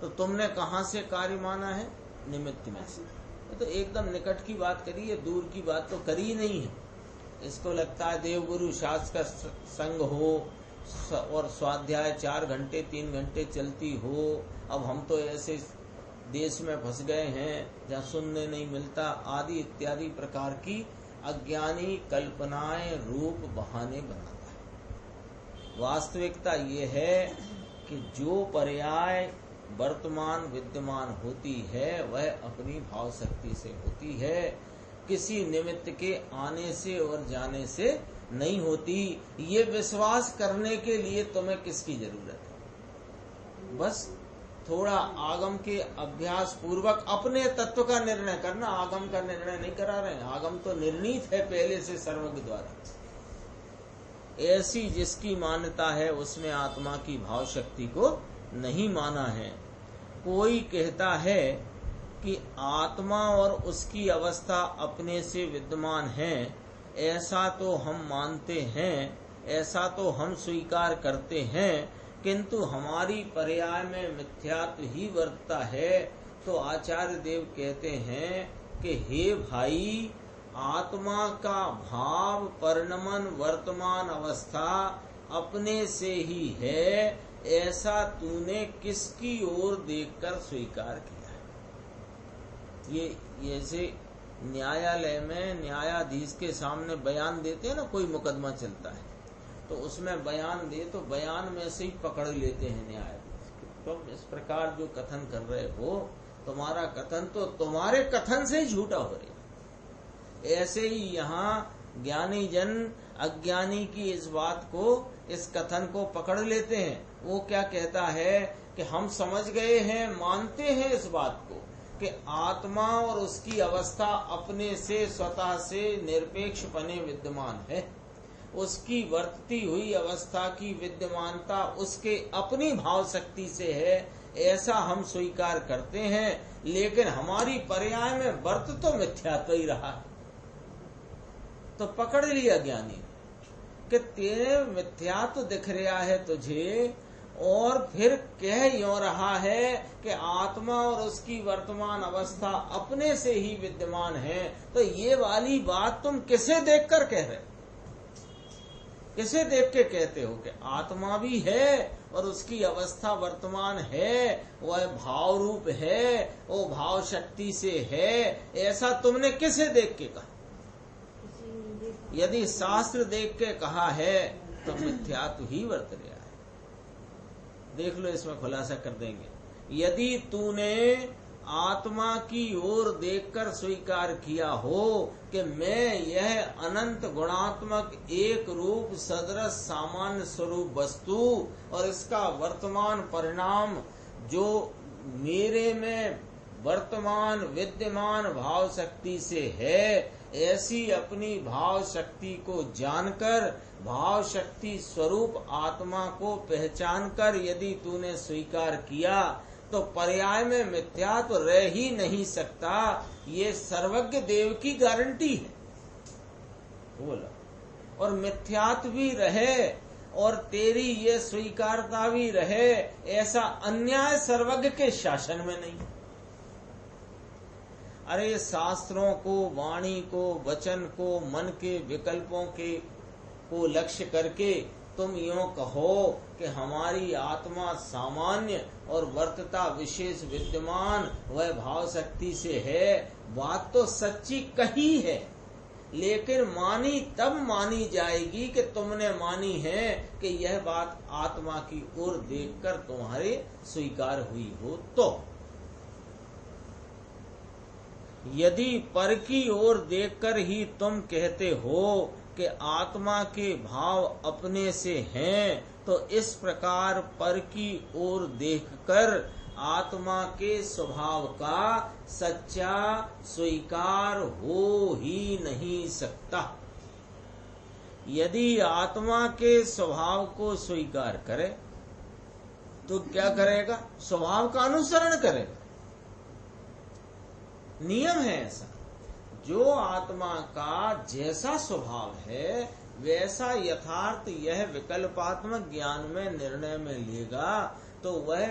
तो तुमने कहाँ से कार्य माना है? निमित्त में से। तो एकदम निकट की बात करी है, दूर की बात तो करी नहीं है। इसको लगता है देवगुरु शास्त्र का संग हो और स्वाध्याय 4 घंटे 3 घंटे चलती हो। अब हम तो ऐसे देश में फंस गए हैं जहाँ सुनने नहीं मिलता, आदि इत्यादि प्रकार की अज्ञानी कल्पनाएं रूप बहाने बनाता है। वास्तविकता ये है कि जो पर्याय वर्तमान विद्यमान होती है वह अपनी भाव शक्ति से होती है, किसी निमित्त के आने से और जाने से नहीं होती। ये विश्वास करने के लिए तुम्हें किसकी जरूरत है? बस थोड़ा आगम के अभ्यास पूर्वक अपने तत्व का निर्णय करना। आगम का निर्णय नहीं करा रहे हैं, आगम तो निर्णीत है पहले से सर्वज्ञ द्वारा। ऐसी जिसकी मान्यता है उसने आत्मा की भाव शक्ति को नहीं माना है। कोई कहता है कि आत्मा और उसकी अवस्था अपने से विद्यमान है, ऐसा तो हम मानते हैं, ऐसा तो हम स्वीकार करते हैं, किंतु हमारी पर्याय में मिथ्यात्व ही वर्तता है। तो आचार्य देव कहते हैं कि हे भाई, आत्मा का भाव परिणमन वर्तमान अवस्था अपने से ही है, ऐसा तूने किसकी ओर देखकर स्वीकार किया है? ये जैसे न्यायालय में न्यायाधीश के सामने बयान देते हैं ना, कोई मुकदमा चलता है तो उसमें बयान दे तो बयान में से ही पकड़ लेते हैं न्यायाधीश। तुम इस प्रकार जो कथन कर रहे हो, तुम्हारा कथन तो तुम्हारे कथन से ही झूठा हो रहा है। ऐसे ही यहाँ ज्ञानी जन अज्ञानी की इस बात को, इस कथन को पकड़ लेते हैं। वो क्या कहता है कि हम समझ गए हैं, मानते हैं इस बात को कि आत्मा और उसकी अवस्था अपने से स्वतः से निरपेक्ष बने विद्यमान है। उसकी वर्तती हुई अवस्था की विद्यमानता उसके अपनी भाव शक्ति से है, ऐसा हम स्वीकार करते हैं। लेकिन हमारी पर्याय में वर्त तो मिथ्यात्व ही रहा है। तो पकड़ लिया ज्ञानी कि तेरे मिथ्यात्व दिख रहा है तुझे, और फिर कह यूं रहा है कि आत्मा और उसकी वर्तमान अवस्था अपने से ही विद्यमान है। तो ये वाली बात तुम किसे देखकर कह रहे, किसे देख के कहते हो कि आत्मा भी है और उसकी अवस्था वर्तमान है, वह भाव रूप है, वो भाव शक्ति से है, ऐसा तुमने किसे देख के कहा? यदि शास्त्र देख के कहा है तो मिथ्यात्व ही वर्त रहा है। देख लो, इसमें खुलासा कर देंगे। यदि तूने आत्मा की ओर देखकर स्वीकार किया हो कि मैं यह अनंत गुणात्मक एक रूप सदृश सामान्य स्वरूप वस्तु और इसका वर्तमान परिणाम जो मेरे में वर्तमान विद्यमान भाव शक्ति से है, ऐसी अपनी भाव शक्ति को जानकर, भाव शक्ति स्वरूप आत्मा को पहचान कर यदि तूने स्वीकार किया तो पर्याय में मिथ्यात्व रह ही नहीं सकता। ये सर्वज्ञ देव की गारंटी है। बोला, और मिथ्यात्व भी रहे और तेरी ये स्वीकारता भी रहे, ऐसा अन्याय सर्वज्ञ के शासन में नहीं। अरे शास्त्रों को, वाणी को, वचन को, मन के विकल्पों के को लक्ष्य करके तुम यूं कहो कि हमारी आत्मा सामान्य और वर्तता विशेष विद्यमान वह भाव शक्ति से है, बात तो सच्ची कही है, लेकिन मानी तब मानी जाएगी कि तुमने मानी है कि यह बात आत्मा की ओर देखकर तुम्हारे स्वीकार हुई हो। तो यदि पर की ओर देखकर ही तुम कहते हो कि आत्मा के भाव अपने से हैं, तो इस प्रकार पर की ओर देखकर आत्मा के स्वभाव का सच्चा स्वीकार हो ही नहीं सकता। यदि आत्मा के स्वभाव को स्वीकार करे तो क्या करेगा? स्वभाव का अनुसरण करेगा। नियम है ऐसा, जो आत्मा का जैसा स्वभाव है वैसा यथार्थ यह विकल्पात्मक ज्ञान में निर्णय में लेगा, तो वह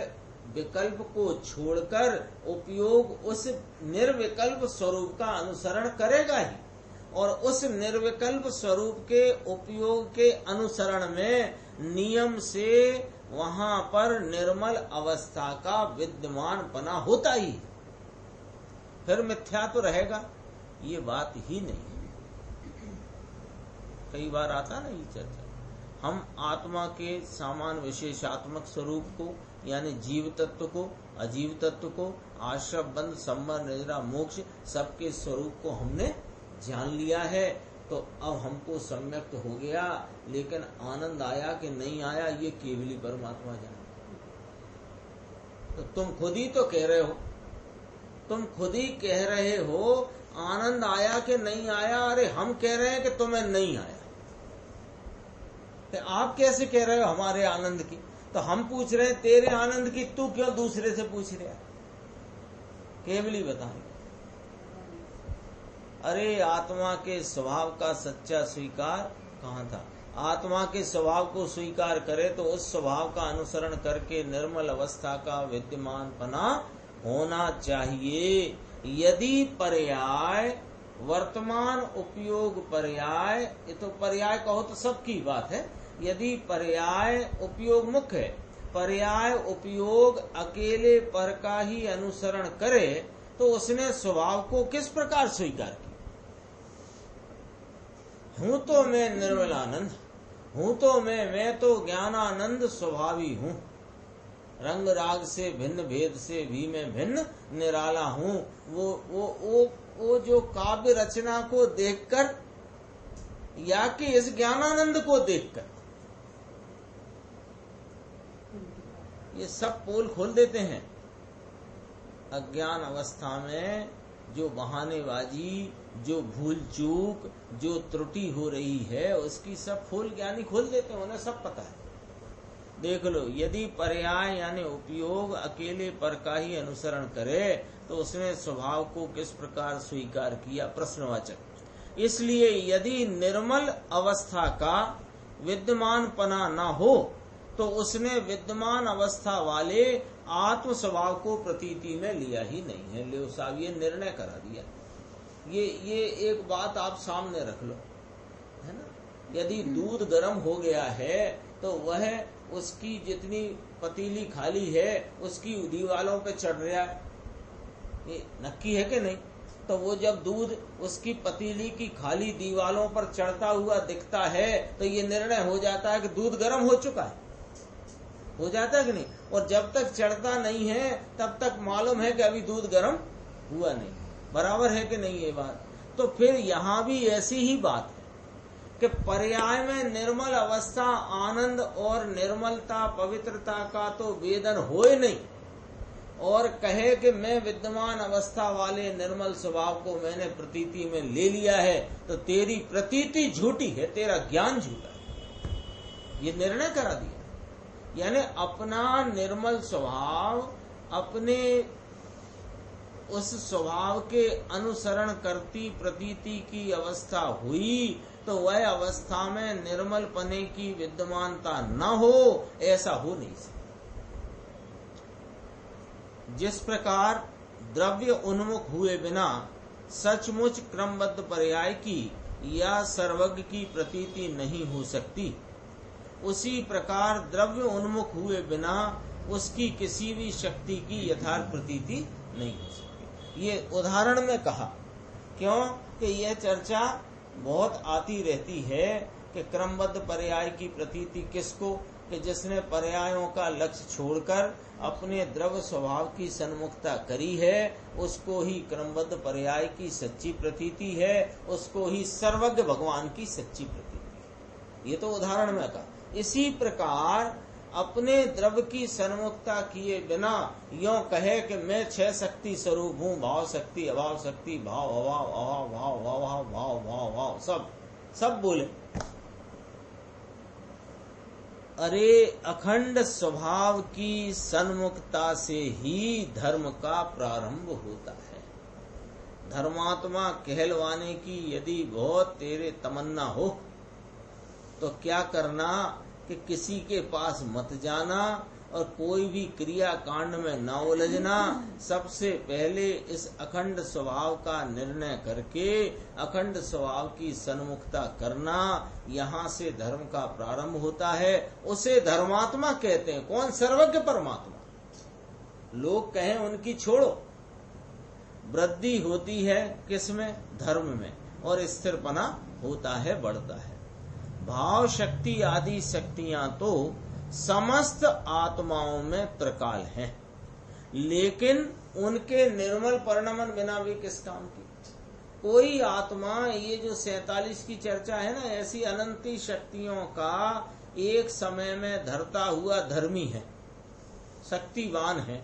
विकल्प को छोड़कर उपयोग उस निर्विकल्प स्वरूप का अनुसरण करेगा ही, और उस निर्विकल्प स्वरूप के उपयोग के अनुसरण में नियम से वहां पर निर्मल अवस्था का विद्यमान बना होता ही, फिर मिथ्या तो रहेगा, ये बात ही नहीं है। कई बार आता ना ये चर्चा, हम आत्मा के सामान विशेषात्मक स्वरूप को यानी जीव तत्व को, अजीव तत्व को, आश्रय बंध संबर निद्रा मोक्ष सबके स्वरूप को हमने जान लिया है, तो अब हमको सम्यक्त हो गया। लेकिन आनंद आया कि नहीं आया ये केवली परमात्मा जाने। तो तुम खुद ही तो कह रहे हो, तुम खुद ही कह रहे हो आनंद आया कि नहीं आया। अरे हम कह रहे हैं कि तुम्हें नहीं आया, तो आप कैसे कह रहे हो हमारे आनंद की? तो हम पूछ रहे हैं तेरे आनंद की, तू क्यों दूसरे से पूछ रहा है? केवली बताएं। अरे आत्मा के स्वभाव का सच्चा स्वीकार कहाँ था? आत्मा के स्वभाव को स्वीकार करे तो उस स्वभाव का अनुसरण करके निर्मल अवस्था का विद्यमान पना होना चाहिए। यदि पर्याय वर्तमान उपयोग पर्याय, ये तो पर्याय कहो तो सबकी बात है, यदि पर्याय उपयोग मुख्य है, पर्याय उपयोग अकेले पर का ही अनुसरण करे तो उसने स्वभाव को किस प्रकार स्वीकार किया? हूं तो मैं निर्मलानंद, हूं तो मैं तो ज्ञानानंद स्वभावी हूं, रंग राग से भिन्न भेद से भी मैं भिन्न निराला हूं। वो जो काव्य रचना को देखकर या कि इस ज्ञानानंद को देखकर? ये सब पोल खोल देते हैं। अज्ञान अवस्था में जो बहानेबाजी, जो भूल चूक, जो त्रुटि हो रही है, उसकी सब पोल ज्ञानी खोल देते हैं, उन्हें सब पता है। देख लो, यदि पर्याय यानी उपयोग अकेले पर का ही अनुसरण करे तो उसने स्वभाव को किस प्रकार स्वीकार किया? प्रश्नवाचक। इसलिए यदि निर्मल अवस्था का विद्यमान पना न हो तो उसने विद्यमान अवस्था वाले आत्म स्वभाव को प्रतीति में लिया ही नहीं है। ले साहब, ये निर्णय करा दिया। ये एक बात आप सामने रख लो, है ना। यदि दूध गर्म हो गया है तो वह उसकी जितनी पतीली खाली है उसकी दीवालों पे चढ़ रहा है, ये नक्की है कि नहीं? तो वो जब दूध उसकी पतीली की खाली दीवालों पर चढ़ता हुआ दिखता है तो ये निर्णय हो जाता है कि दूध गर्म हो चुका है, हो जाता है कि नहीं? और जब तक चढ़ता नहीं है तब तक मालूम है कि अभी दूध गर्म हुआ नहीं। बराबर है कि नहीं ये बात? तो फिर यहाँ भी ऐसी ही बात है कि पर्याय में निर्मल अवस्था, आनंद और निर्मलता, पवित्रता का तो वेदन हो ही नहीं, और कहे कि मैं विद्यमान अवस्था वाले निर्मल स्वभाव को मैंने प्रतीति में ले लिया है, तो तेरी प्रतीति झूठी है, तेरा ज्ञान झूठा है। ये निर्णय करा दिया। यानी अपना निर्मल स्वभाव, अपने उस स्वभाव के अनुसरण करती प्रतीति की अवस्था हुई तो वह अवस्था में निर्मल पने की विद्यमानता न हो, ऐसा हो नहीं सकता। जिस प्रकार द्रव्य उन्मुख हुए बिना सचमुच क्रमबद्ध पर्याय की या सर्वज्ञ की प्रतीति नहीं हो सकती, उसी प्रकार द्रव्य उन्मुख हुए बिना उसकी किसी भी शक्ति की यथार्थ प्रतीति नहीं हो सकती। ये उदाहरण में कहा, क्यों कि यह चर्चा बहुत आती रहती है कि क्रमबद्ध पर्याय की प्रतीति किसको? कि जिसने पर्यायों का लक्ष्य छोड़कर अपने द्रव्य स्वभाव की सन्मुखता करी है, उसको ही क्रमबद्ध पर्याय की सच्ची प्रतीति है, उसको ही सर्वज्ञ भगवान की सच्ची प्रतीति। ये तो उदाहरण में कहा। इसी प्रकार अपने द्रव्य की सन्मुखता किए बिना यों कहे कि मैं छह शक्ति स्वरूप हूँ, भाव शक्ति, अभाव शक्ति, भाव अभाव, अभाव भाव, भाव भाव, भाव भाव, सब बोले। अरे अखंड स्वभाव की सन्मुखता से ही धर्म का प्रारंभ होता है। धर्मात्मा कहलवाने की यदि बहुत तेरे तमन्ना हो तो क्या करना कि किसी के पास मत जाना और कोई भी क्रिया कांड में न उलझना। सबसे पहले इस अखंड स्वभाव का निर्णय करके अखंड स्वभाव की सन्मुखता करना, यहाँ से धर्म का प्रारंभ होता है। उसे धर्मात्मा कहते हैं। कौन? सर्वज्ञ परमात्मा। लोग कहें उनकी छोड़ो। वृद्धि होती है किसमें? धर्म में, और स्थिरपना होता है, बढ़ता है। भाव शक्ति आदि शक्तियां तो समस्त आत्माओं में त्रिकाल हैं, लेकिन उनके निर्मल परिणमन बिना भी किस काम की? कोई आत्मा, ये जो 47 की चर्चा है ना, ऐसी अनंती शक्तियों का एक समय में धरता हुआ धर्मी है, शक्तिवान है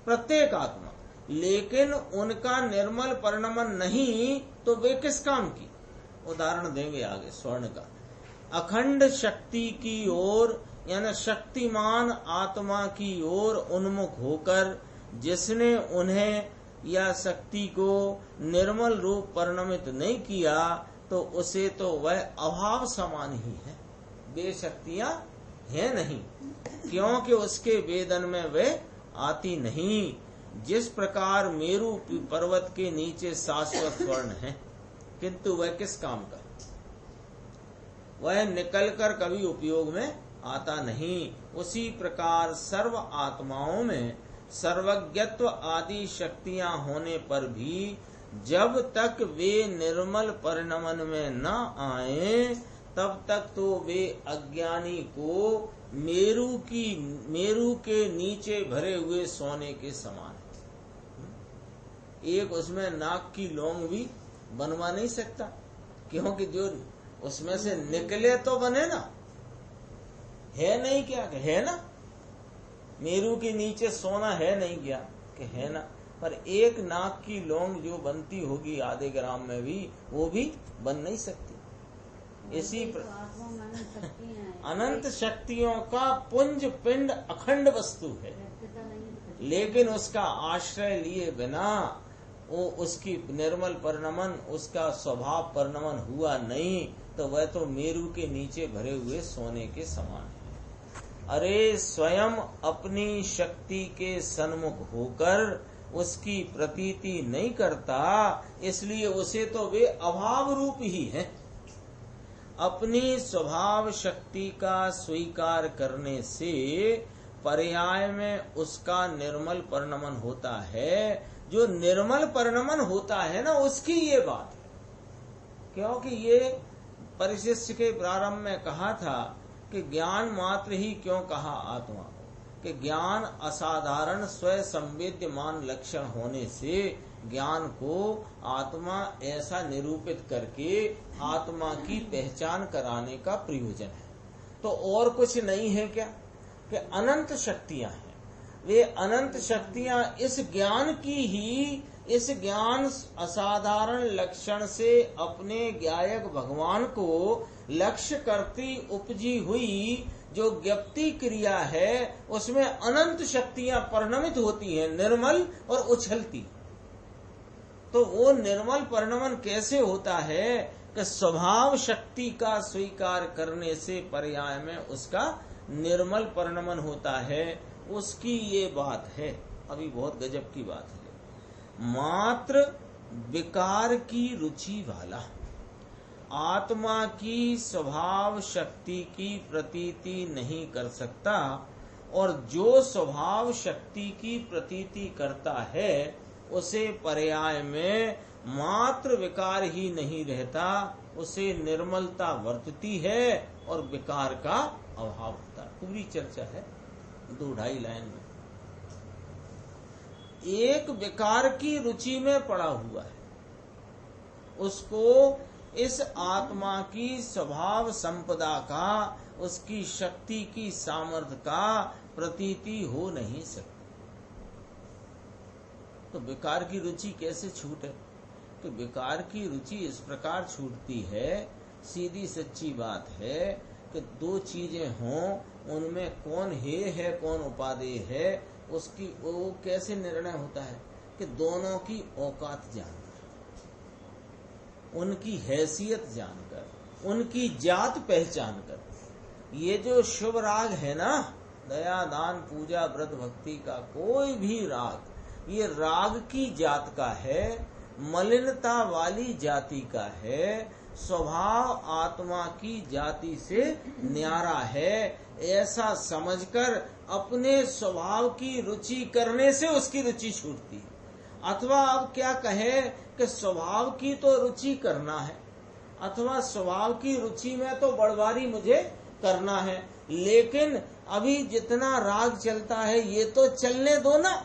प्रत्येक आत्मा, लेकिन उनका निर्मल परिणमन नहीं तो वे किस काम की? उदाहरण देंगे आगे स्वर्ण का। अखंड शक्ति की ओर यानी शक्तिमान आत्मा की ओर उन्मुख होकर जिसने उन्हें या शक्ति को निर्मल रूप परिणमित नहीं किया तो उसे तो वह अभाव समान ही है, वे शक्तियां है नहीं, क्योंकि उसके वेदन में वे आती नहीं। जिस प्रकार मेरु पर्वत के नीचे शाश्वत स्वर्ण है, किंतु वह किस काम का? वह निकलकर कभी उपयोग में आता नहीं। उसी प्रकार सर्व आत्माओं में सर्वज्ञत्व आदि शक्तियां होने पर भी जब तक वे निर्मल परिणमन में न आए तब तक तो वे अज्ञानी को मेरु के नीचे भरे हुए सोने के समान। एक उसमें नाक की लौंग भी बनवा नहीं सकता, क्योंकि जो उसमें से निकले तो बने ना, है नहीं क्या, है ना, मेरू के नीचे सोना है नहीं क्या, कि है ना, पर एक नाक की लौंग जो बनती होगी आधे ग्राम में भी, वो भी बन नहीं सकती। इसी अनंत शक्तियों का पुंज पिंड अखंड वस्तु है, लेकिन उसका आश्रय लिए बिना वो उसकी निर्मल परिणमन, उसका स्वभाव परिणमन हुआ नहीं, तो वह तो मेरू के नीचे भरे हुए सोने के समान है। अरे स्वयं अपनी शक्ति के सन्मुख होकर उसकी प्रतीति नहीं करता, इसलिए उसे तो वे अभाव रूप ही है। अपनी स्वभाव शक्ति का स्वीकार करने से पर्याय में उसका निर्मल परिणमन होता है। जो निर्मल परिणमन होता है ना, उसकी ये बात है, क्योंकि ये परिशिष्ट के प्रारंभ में कहा था कि ज्ञान मात्र ही क्यों कहा आत्मा को, कि ज्ञान असाधारण स्वयं संवेद्यमान लक्षण होने से ज्ञान को आत्मा ऐसा निरूपित करके आत्मा की पहचान कराने का प्रयोजन है। तो और कुछ नहीं है क्या, कि अनंत शक्तियां हैं, वे अनंत शक्तियां इस ज्ञान की ही, इस ज्ञान असाधारण लक्षण से अपने ज्ञायक भगवान को लक्ष्य करती उपजी हुई जो ज्ञप्ति क्रिया है, उसमें अनंत शक्तियां परिणमित होती हैं, निर्मल और उछलती। तो वो निर्मल परिणमन कैसे होता है, कि स्वभाव शक्ति का स्वीकार करने से पर्याय में उसका निर्मल परिणमन होता है। उसकी ये बात है, अभी बहुत गजब की बात है। मात्र विकार की रुचि वाला आत्मा की स्वभाव शक्ति की प्रतीति नहीं कर सकता, और जो स्वभाव शक्ति की प्रतीति करता है उसे पर्याय में मात्र विकार ही नहीं रहता, उसे निर्मलता वर्तती है और विकार का अभाव होता है। पूरी चर्चा है 2-2.5 लाइन में। एक विकार की रुचि में पड़ा हुआ है, उसको इस आत्मा की स्वभाव संपदा का, उसकी शक्ति की सामर्थ्य का प्रतीति हो नहीं सकती। तो विकार की रुचि कैसे छूटे, तो विकार की रुचि इस प्रकार छूटती है, सीधी सच्ची बात है कि दो चीजें हों, उनमें कौन हे है कौन उपादेय है, उसकी वो कैसे निर्णय होता है, कि दोनों की औकात जानकर, उनकी हैसियत जानकर, उनकी जात पहचान कर। ये जो शुभ राग है ना, दया दान पूजा व्रत भक्ति का कोई भी राग, ये राग की जात का है, मलिनता वाली जाति का है, स्वभाव आत्मा की जाति से न्यारा है, ऐसा समझकर अपने स्वभाव की रुचि करने से उसकी रुचि छूटती है। अथवा अब क्या कहे कि स्वभाव की तो रुचि करना है, अथवा स्वभाव की रुचि में तो बड़वारी मुझे करना है, लेकिन अभी जितना राग चलता है ये तो चलने दो ना।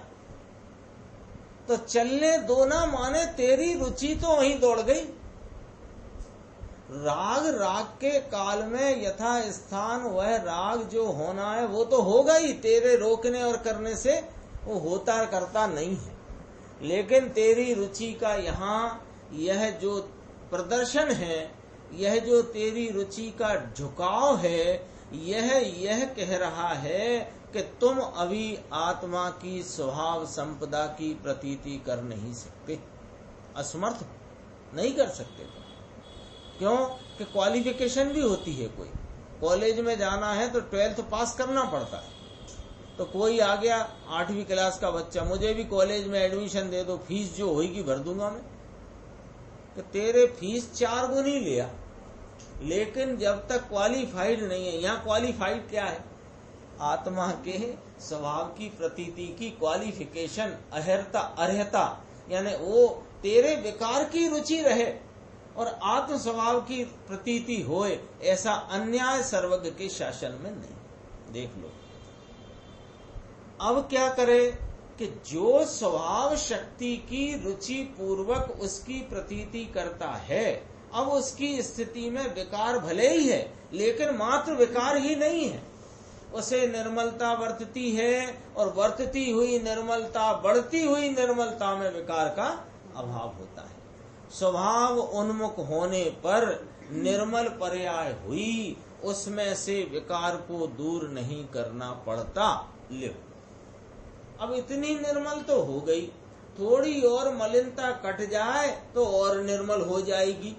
तो चलने दो ना माने तेरी रुचि तो वहीं दौड़ गई। राग के काल में यथा स्थान वह राग जो होना है वो तो होगा ही, तेरे रोकने और करने से वो होता करता नहीं है। लेकिन तेरी रुचि का यहाँ यह जो प्रदर्शन है, यह जो तेरी रुचि का झुकाव है, यह कह रहा है कि तुम अभी आत्मा की स्वभाव संपदा की प्रतीति कर नहीं सकते, असमर्थ नहीं कर सकते। क्यों कि क्वालिफिकेशन भी होती है, कोई कॉलेज में जाना है तो 12th पास करना पड़ता है। तो कोई आ गया 8वीं क्लास का बच्चा, मुझे भी कॉलेज में एडमिशन दे दो, फीस जो होगी भर दूंगा मैं, कि तेरे फीस 4 गुनी लिया, लेकिन जब तक क्वालिफाइड नहीं है। यहाँ क्वालिफाइड क्या है, आत्मा के स्वभाव की प्रतीति की क्वालिफिकेशन, अर्हता, यानी वो तेरे विकार की रुचि रहे और आत्म स्वभाव की प्रतीति होए, ऐसा अन्याय सर्वज्ञ के शासन में नहीं। देख लो अब क्या करे कि जो स्वभाव शक्ति की रुचि पूर्वक उसकी प्रतीति करता है, अब उसकी स्थिति में विकार भले ही है, लेकिन मात्र विकार ही नहीं है, उसे निर्मलता वर्तती है, और वर्तती हुई निर्मलता, बढ़ती हुई निर्मलता में विकार का अभाव होता है। स्वभाव उन्मुख होने पर निर्मल पर्याय हुई, उसमें से विकार को दूर नहीं करना पड़ता। ले, अब इतनी निर्मल तो हो गई, थोड़ी और मलिनता कट जाए तो और निर्मल हो जाएगी,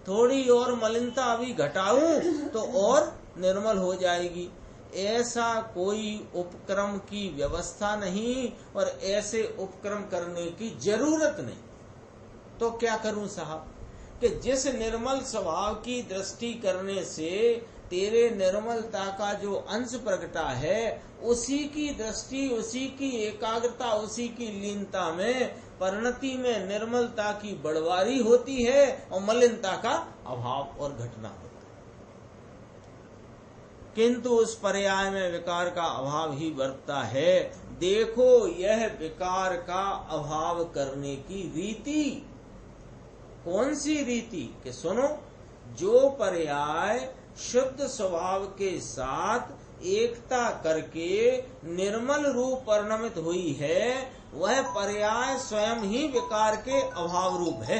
थोड़ी और मलिनता अभी घटाऊं तो और निर्मल हो जाएगी। ऐसा कोई उपक्रम की व्यवस्था नहीं और ऐसे उपक्रम करने की जरूरत नहीं। तो क्या करूं साहब कि जिस निर्मल स्वभाव की दृष्टि करने से तेरे निर्मलता का जो अंश प्रगटा है, उसी की दृष्टि, उसी की एकाग्रता, उसी की लीनता में परिणति में निर्मलता की बढ़वारी होती है और मलिनता का अभाव और घटना होता है। किंतु उस पर्याय में विकार का अभाव ही बरतता है। देखो यह विकार का अभाव करने की रीति। कौन सी रीति? कि सुनो, जो पर्याय शुद्ध स्वभाव के साथ एकता करके निर्मल रूप परिणमित हुई है, वह पर्याय स्वयं ही विकार के अभाव रूप है।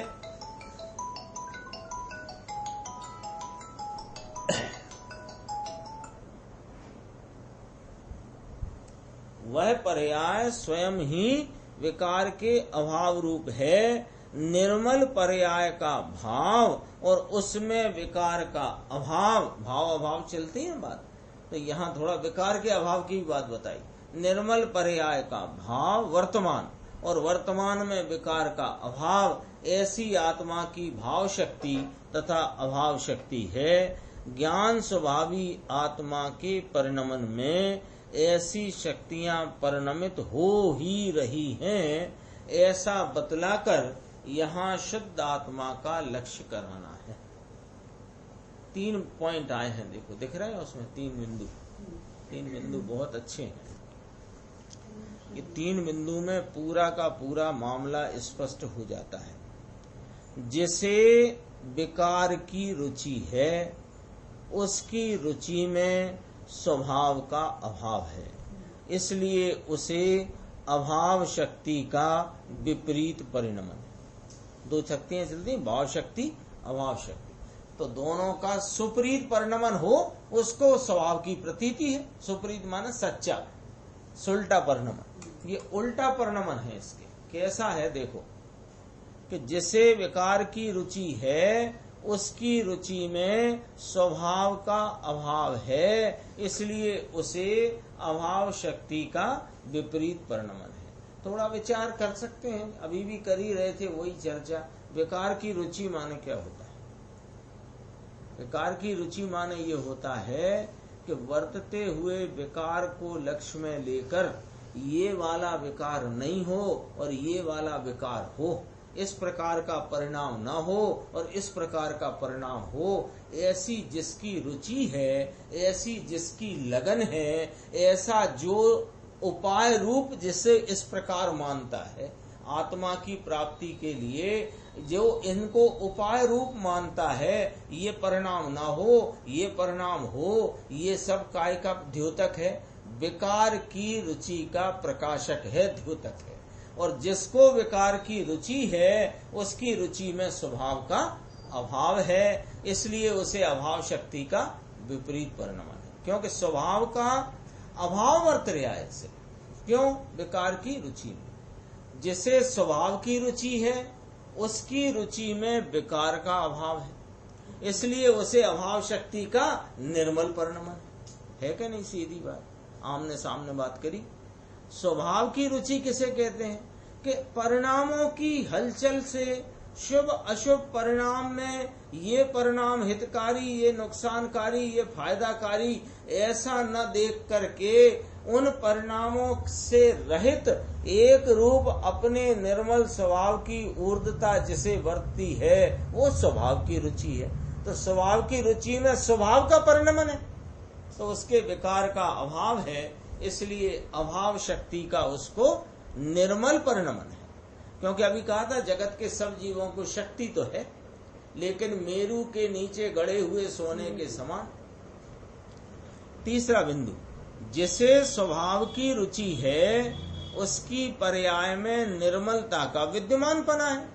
वह पर्याय स्वयं ही विकार के अभाव रूप है। निर्मल पर्याय का भाव और उसमें विकार का अभाव, भाव अभाव चलती है बात, तो यहाँ थोड़ा विकार के अभाव की बात बताई। निर्मल पर्याय का भाव वर्तमान और वर्तमान में विकार का अभाव, ऐसी आत्मा की भाव शक्ति तथा अभाव शक्ति है। ज्ञान स्वभावी आत्मा के परिणमन में ऐसी शक्तियां परिणमित हो ही रही हैं, ऐसा बतलाकर यहाँ शुद्ध आत्मा का लक्ष्य कराना है। 3 पॉइंट आए हैं, देखो दिख रहा है उसमें 3 बिंदु बहुत अच्छे हैं। ये 3 बिंदु में पूरा का पूरा मामला स्पष्ट हो जाता है। जिसे विकार की रुचि है, उसकी रुचि में स्वभाव का अभाव है, इसलिए उसे अभाव शक्ति का विपरीत परिणमन। 2 शक्तियां चलती हैं, भाव शक्ति अभाव शक्ति, तो दोनों का सुपरीत परिणमन हो, उसको स्वभाव की प्रतीति है। सुपरीत माने सच्चा, सुलटा परिणमन। ये उल्टा परिणमन है इसके। कैसा है देखो, कि जिसे विकार की रुचि है, उसकी रुचि में स्वभाव का अभाव है, इसलिए उसे अभाव शक्ति का विपरीत परिणमन है। थोड़ा विचार कर सकते हैं, अभी भी कर ही रहे थे वही चर्चा। विकार की रुचि माने क्या होता है? विकार की रुचि माने ये होता है कि वर्तते हुए विकार को लक्ष्य में लेकर ये वाला विकार नहीं हो और ये वाला विकार हो, इस प्रकार का परिणाम न हो और इस प्रकार का परिणाम हो, ऐसी जिसकी रुचि है, ऐसी जिसकी लगन है, ऐसा जो उपाय रूप जिसे इस प्रकार मानता है, आत्मा की प्राप्ति के लिए जो इनको उपाय रूप मानता है, ये परिणाम ना हो, ये परिणाम हो, ये सब काय का द्योतक है, विकार की रुचि का प्रकाशक है, द्योतक है। और जिसको विकार की रुचि है, उसकी रुचि में स्वभाव का अभाव है, इसलिए उसे अभाव शक्ति का विपरीत परिणमन है, क्योंकि स्वभाव का अभाव वर्त रहा है इससे। क्यों? विकार की रुचि में। जिसे स्वभाव की रुचि है, उसकी रुचि में विकार का अभाव है, इसलिए उसे अभाव शक्ति का निर्मल परिणमन है कि नहीं? सीधी बात, आमने सामने बात करी। स्वभाव की रुचि किसे कहते हैं? कि परिणामों की हलचल से शुभ अशुभ परिणाम में ये परिणाम हितकारी, ये नुकसानकारी, ये फायदाकारी, ऐसा न देख करके उन परिणामों से रहित एक रूप अपने निर्मल स्वभाव की ऊर्ध्वता जिसे वर्तती है, वो स्वभाव की रुचि है। तो स्वभाव की रुचि में स्वभाव का परिणमन है, तो उसके विकार का अभाव है, इसलिए अभाव शक्ति का उसको निर्मल परिणमन है। क्योंकि अभी कहा था जगत के सब जीवों को शक्ति तो है, लेकिन मेरू के नीचे गड़े हुए सोने के समान। तीसरा बिंदु, जिसे स्वभाव की रुचि है उसकी पर्याय में निर्मलता का विद्यमानपना है,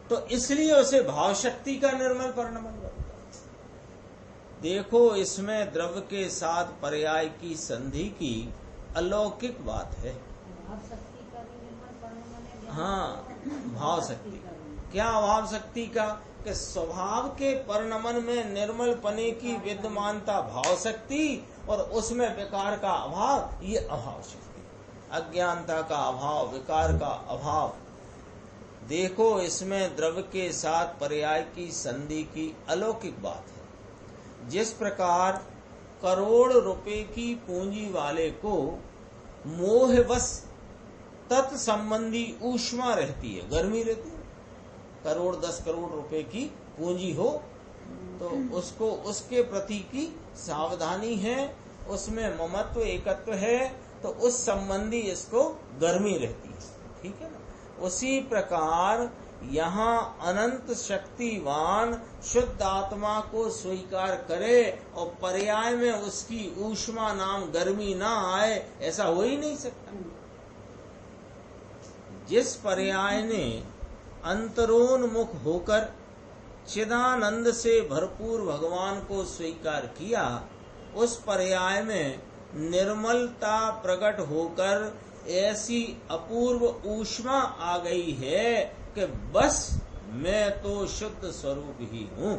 तो इसलिए उसे भाव शक्ति का निर्मल परिणमन बनता है। देखो, इसमें द्रव्य के साथ पर्याय की संधि की अलौकिक बात है। हाँ, भाव शक्ति। क्या भाव शक्ति का? कि स्वभाव के परिणमन में निर्मल पने की विद्यमानता भाव शक्ति, और उसमें विकार का अभाव, ये अभाव शक्ति। अज्ञानता का अभाव, विकार का अभाव। देखो, इसमें द्रव्य के साथ पर्याय की संधि की अलौकिक बात है। जिस प्रकार करोड़ रुपए की पूंजी वाले को मोहवश तत्संबंधी ऊष्मा रहती है, गर्मी रहती है। करोड़ 10 करोड़ रुपए की पूंजी हो तो उसको उसके प्रति की सावधानी है, उसमें ममत्व एकत्व है, तो उस संबंधी इसको गर्मी रहती है, ठीक है ना। उसी प्रकार यहाँ अनंत शक्तिवान शुद्ध आत्मा को स्वीकार करे और पर्याय में उसकी ऊष्मा नाम गर्मी ना आए, ऐसा हो ही नहीं सकता। जिस पर्याय ने अंतरोन्मुख होकर चिदानंद से भरपूर भगवान को स्वीकार किया, उस पर्याय में निर्मलता प्रकट होकर ऐसी अपूर्व ऊष्मा आ गई है कि बस मैं तो शुद्ध स्वरूप ही हूँ,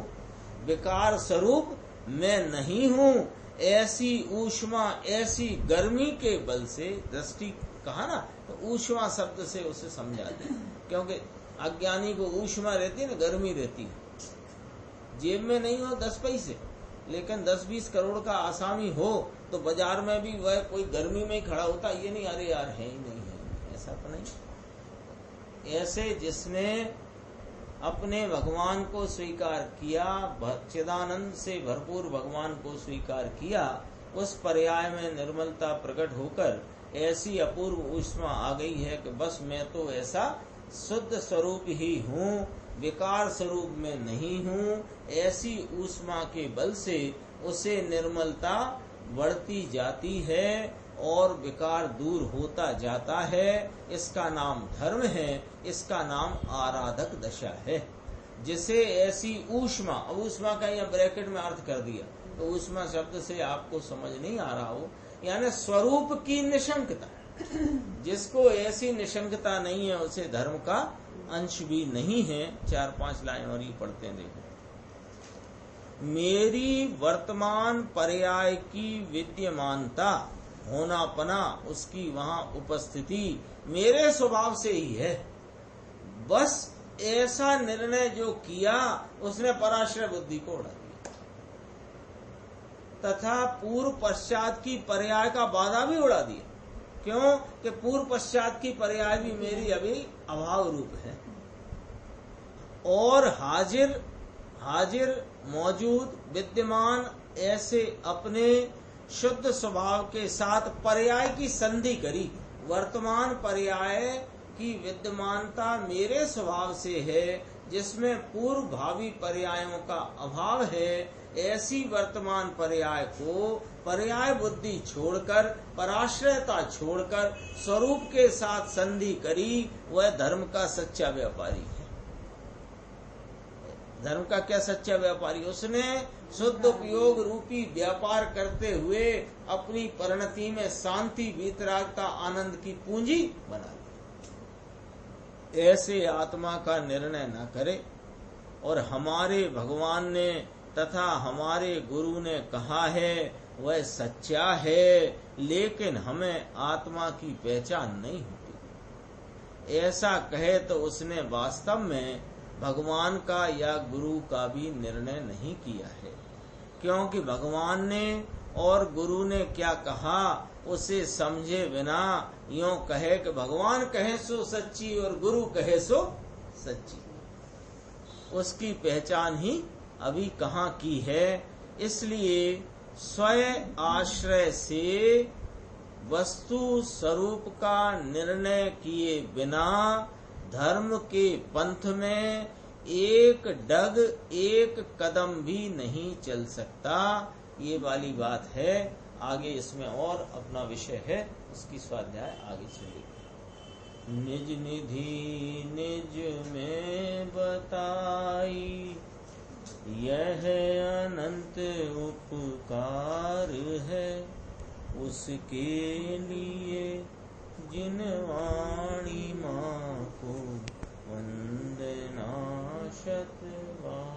विकार स्वरूप मैं नहीं हूँ। ऐसी ऊष्मा, ऐसी गर्मी के बल से, दृष्टि कहा ना, तो ऊष्मा शब्द से उसे समझा दे, क्योंकि अज्ञानी को ऊष्मा रहती है ना, गर्मी रहती है। जेब में नहीं हो 10 पैसे, लेकिन 10-20 करोड़ का आसामी हो तो बाजार में भी वह कोई गर्मी में ही खड़ा होता, ये नहीं अरे यार है ही नहीं है, ऐसा तो नहीं। ऐसे जिसने अपने भगवान को स्वीकार किया, चिदानंद से भरपूर भगवान को स्वीकार किया, उस पर्याय में निर्मलता प्रकट होकर ऐसी अपूर्व ऊष्मा आ गई है कि बस मैं तो ऐसा शुद्ध स्वरूप ही हूँ, विकार स्वरूप में नहीं हूँ। ऐसी ऊष्मा के बल से उसे निर्मलता बढ़ती जाती है और विकार दूर होता जाता है। इसका नाम धर्म है, इसका नाम आराधक दशा है। जिसे ऐसी ऊष्मा, अब ऊष्मा का यहाँ ब्रैकेट में अर्थ कर दिया, तो ऊष्मा शब्द से आपको समझ नहीं आ रहा हो, यानी स्वरूप की निशंकता। जिसको ऐसी निशंकता नहीं है उसे धर्म का अंश भी नहीं है। 4-5 लाइन और ये पढ़ते हैं, देखो। मेरी वर्तमान पर्याय की विद्यमानता, होनापना, उसकी वहां उपस्थिति मेरे स्वभाव से ही है। बस ऐसा निर्णय जो किया उसने पराश्रय बुद्धि को उड़ा दिया, तथा पूर्व पश्चात की पर्याय का बाधा भी उड़ा दिया। क्यों? कि पूर्व पश्चात की पर्याय भी मेरी अभी अभाव रूप है, और हाजिर मौजूद विद्यमान ऐसे अपने शुद्ध स्वभाव के साथ पर्याय की संधि करी। वर्तमान पर्याय की विद्यमानता मेरे स्वभाव से है, जिसमें पूर्व भावी पर्यायों का अभाव है। ऐसी वर्तमान पर्याय को पर्याय बुद्धि छोड़कर, पराश्रयता छोड़कर स्वरूप के साथ संधि करी, वह धर्म का सच्चा व्यापारी है। धर्म का क्या सच्चा व्यापारी? उसने शुद्ध उपयोग रूपी व्यापार करते हुए अपनी परिणति में शांति, वीतरागता, आनंद की पूंजी बना ली। ऐसे आत्मा का निर्णय न करे। और हमारे भगवान ने तथा हमारे गुरु ने कहा है वह सच्चा है, लेकिन हमें आत्मा की पहचान नहीं होती। ऐसा कहे तो उसने वास्तव में भगवान का या गुरु का भी निर्णय नहीं किया है, क्योंकि भगवान ने और गुरु ने क्या कहा उसे समझे बिना यूं कहे कि भगवान कहे सो सच्ची और गुरु कहे सो सच्ची, उसकी पहचान ही अभी कहाँ की है। इसलिए स्वयं आश्रय से वस्तु स्वरूप का निर्णय किए बिना धर्म के पंथ में एक डग एक कदम भी नहीं चल सकता। ये वाली बात है। आगे इसमें और अपना विषय है, उसकी स्वाध्याय आगे चलेगी। निज निधि निज में बताई, यह अनंत उपकार है। उसके लिए जिन वाणी माँ को वंदना शत बार।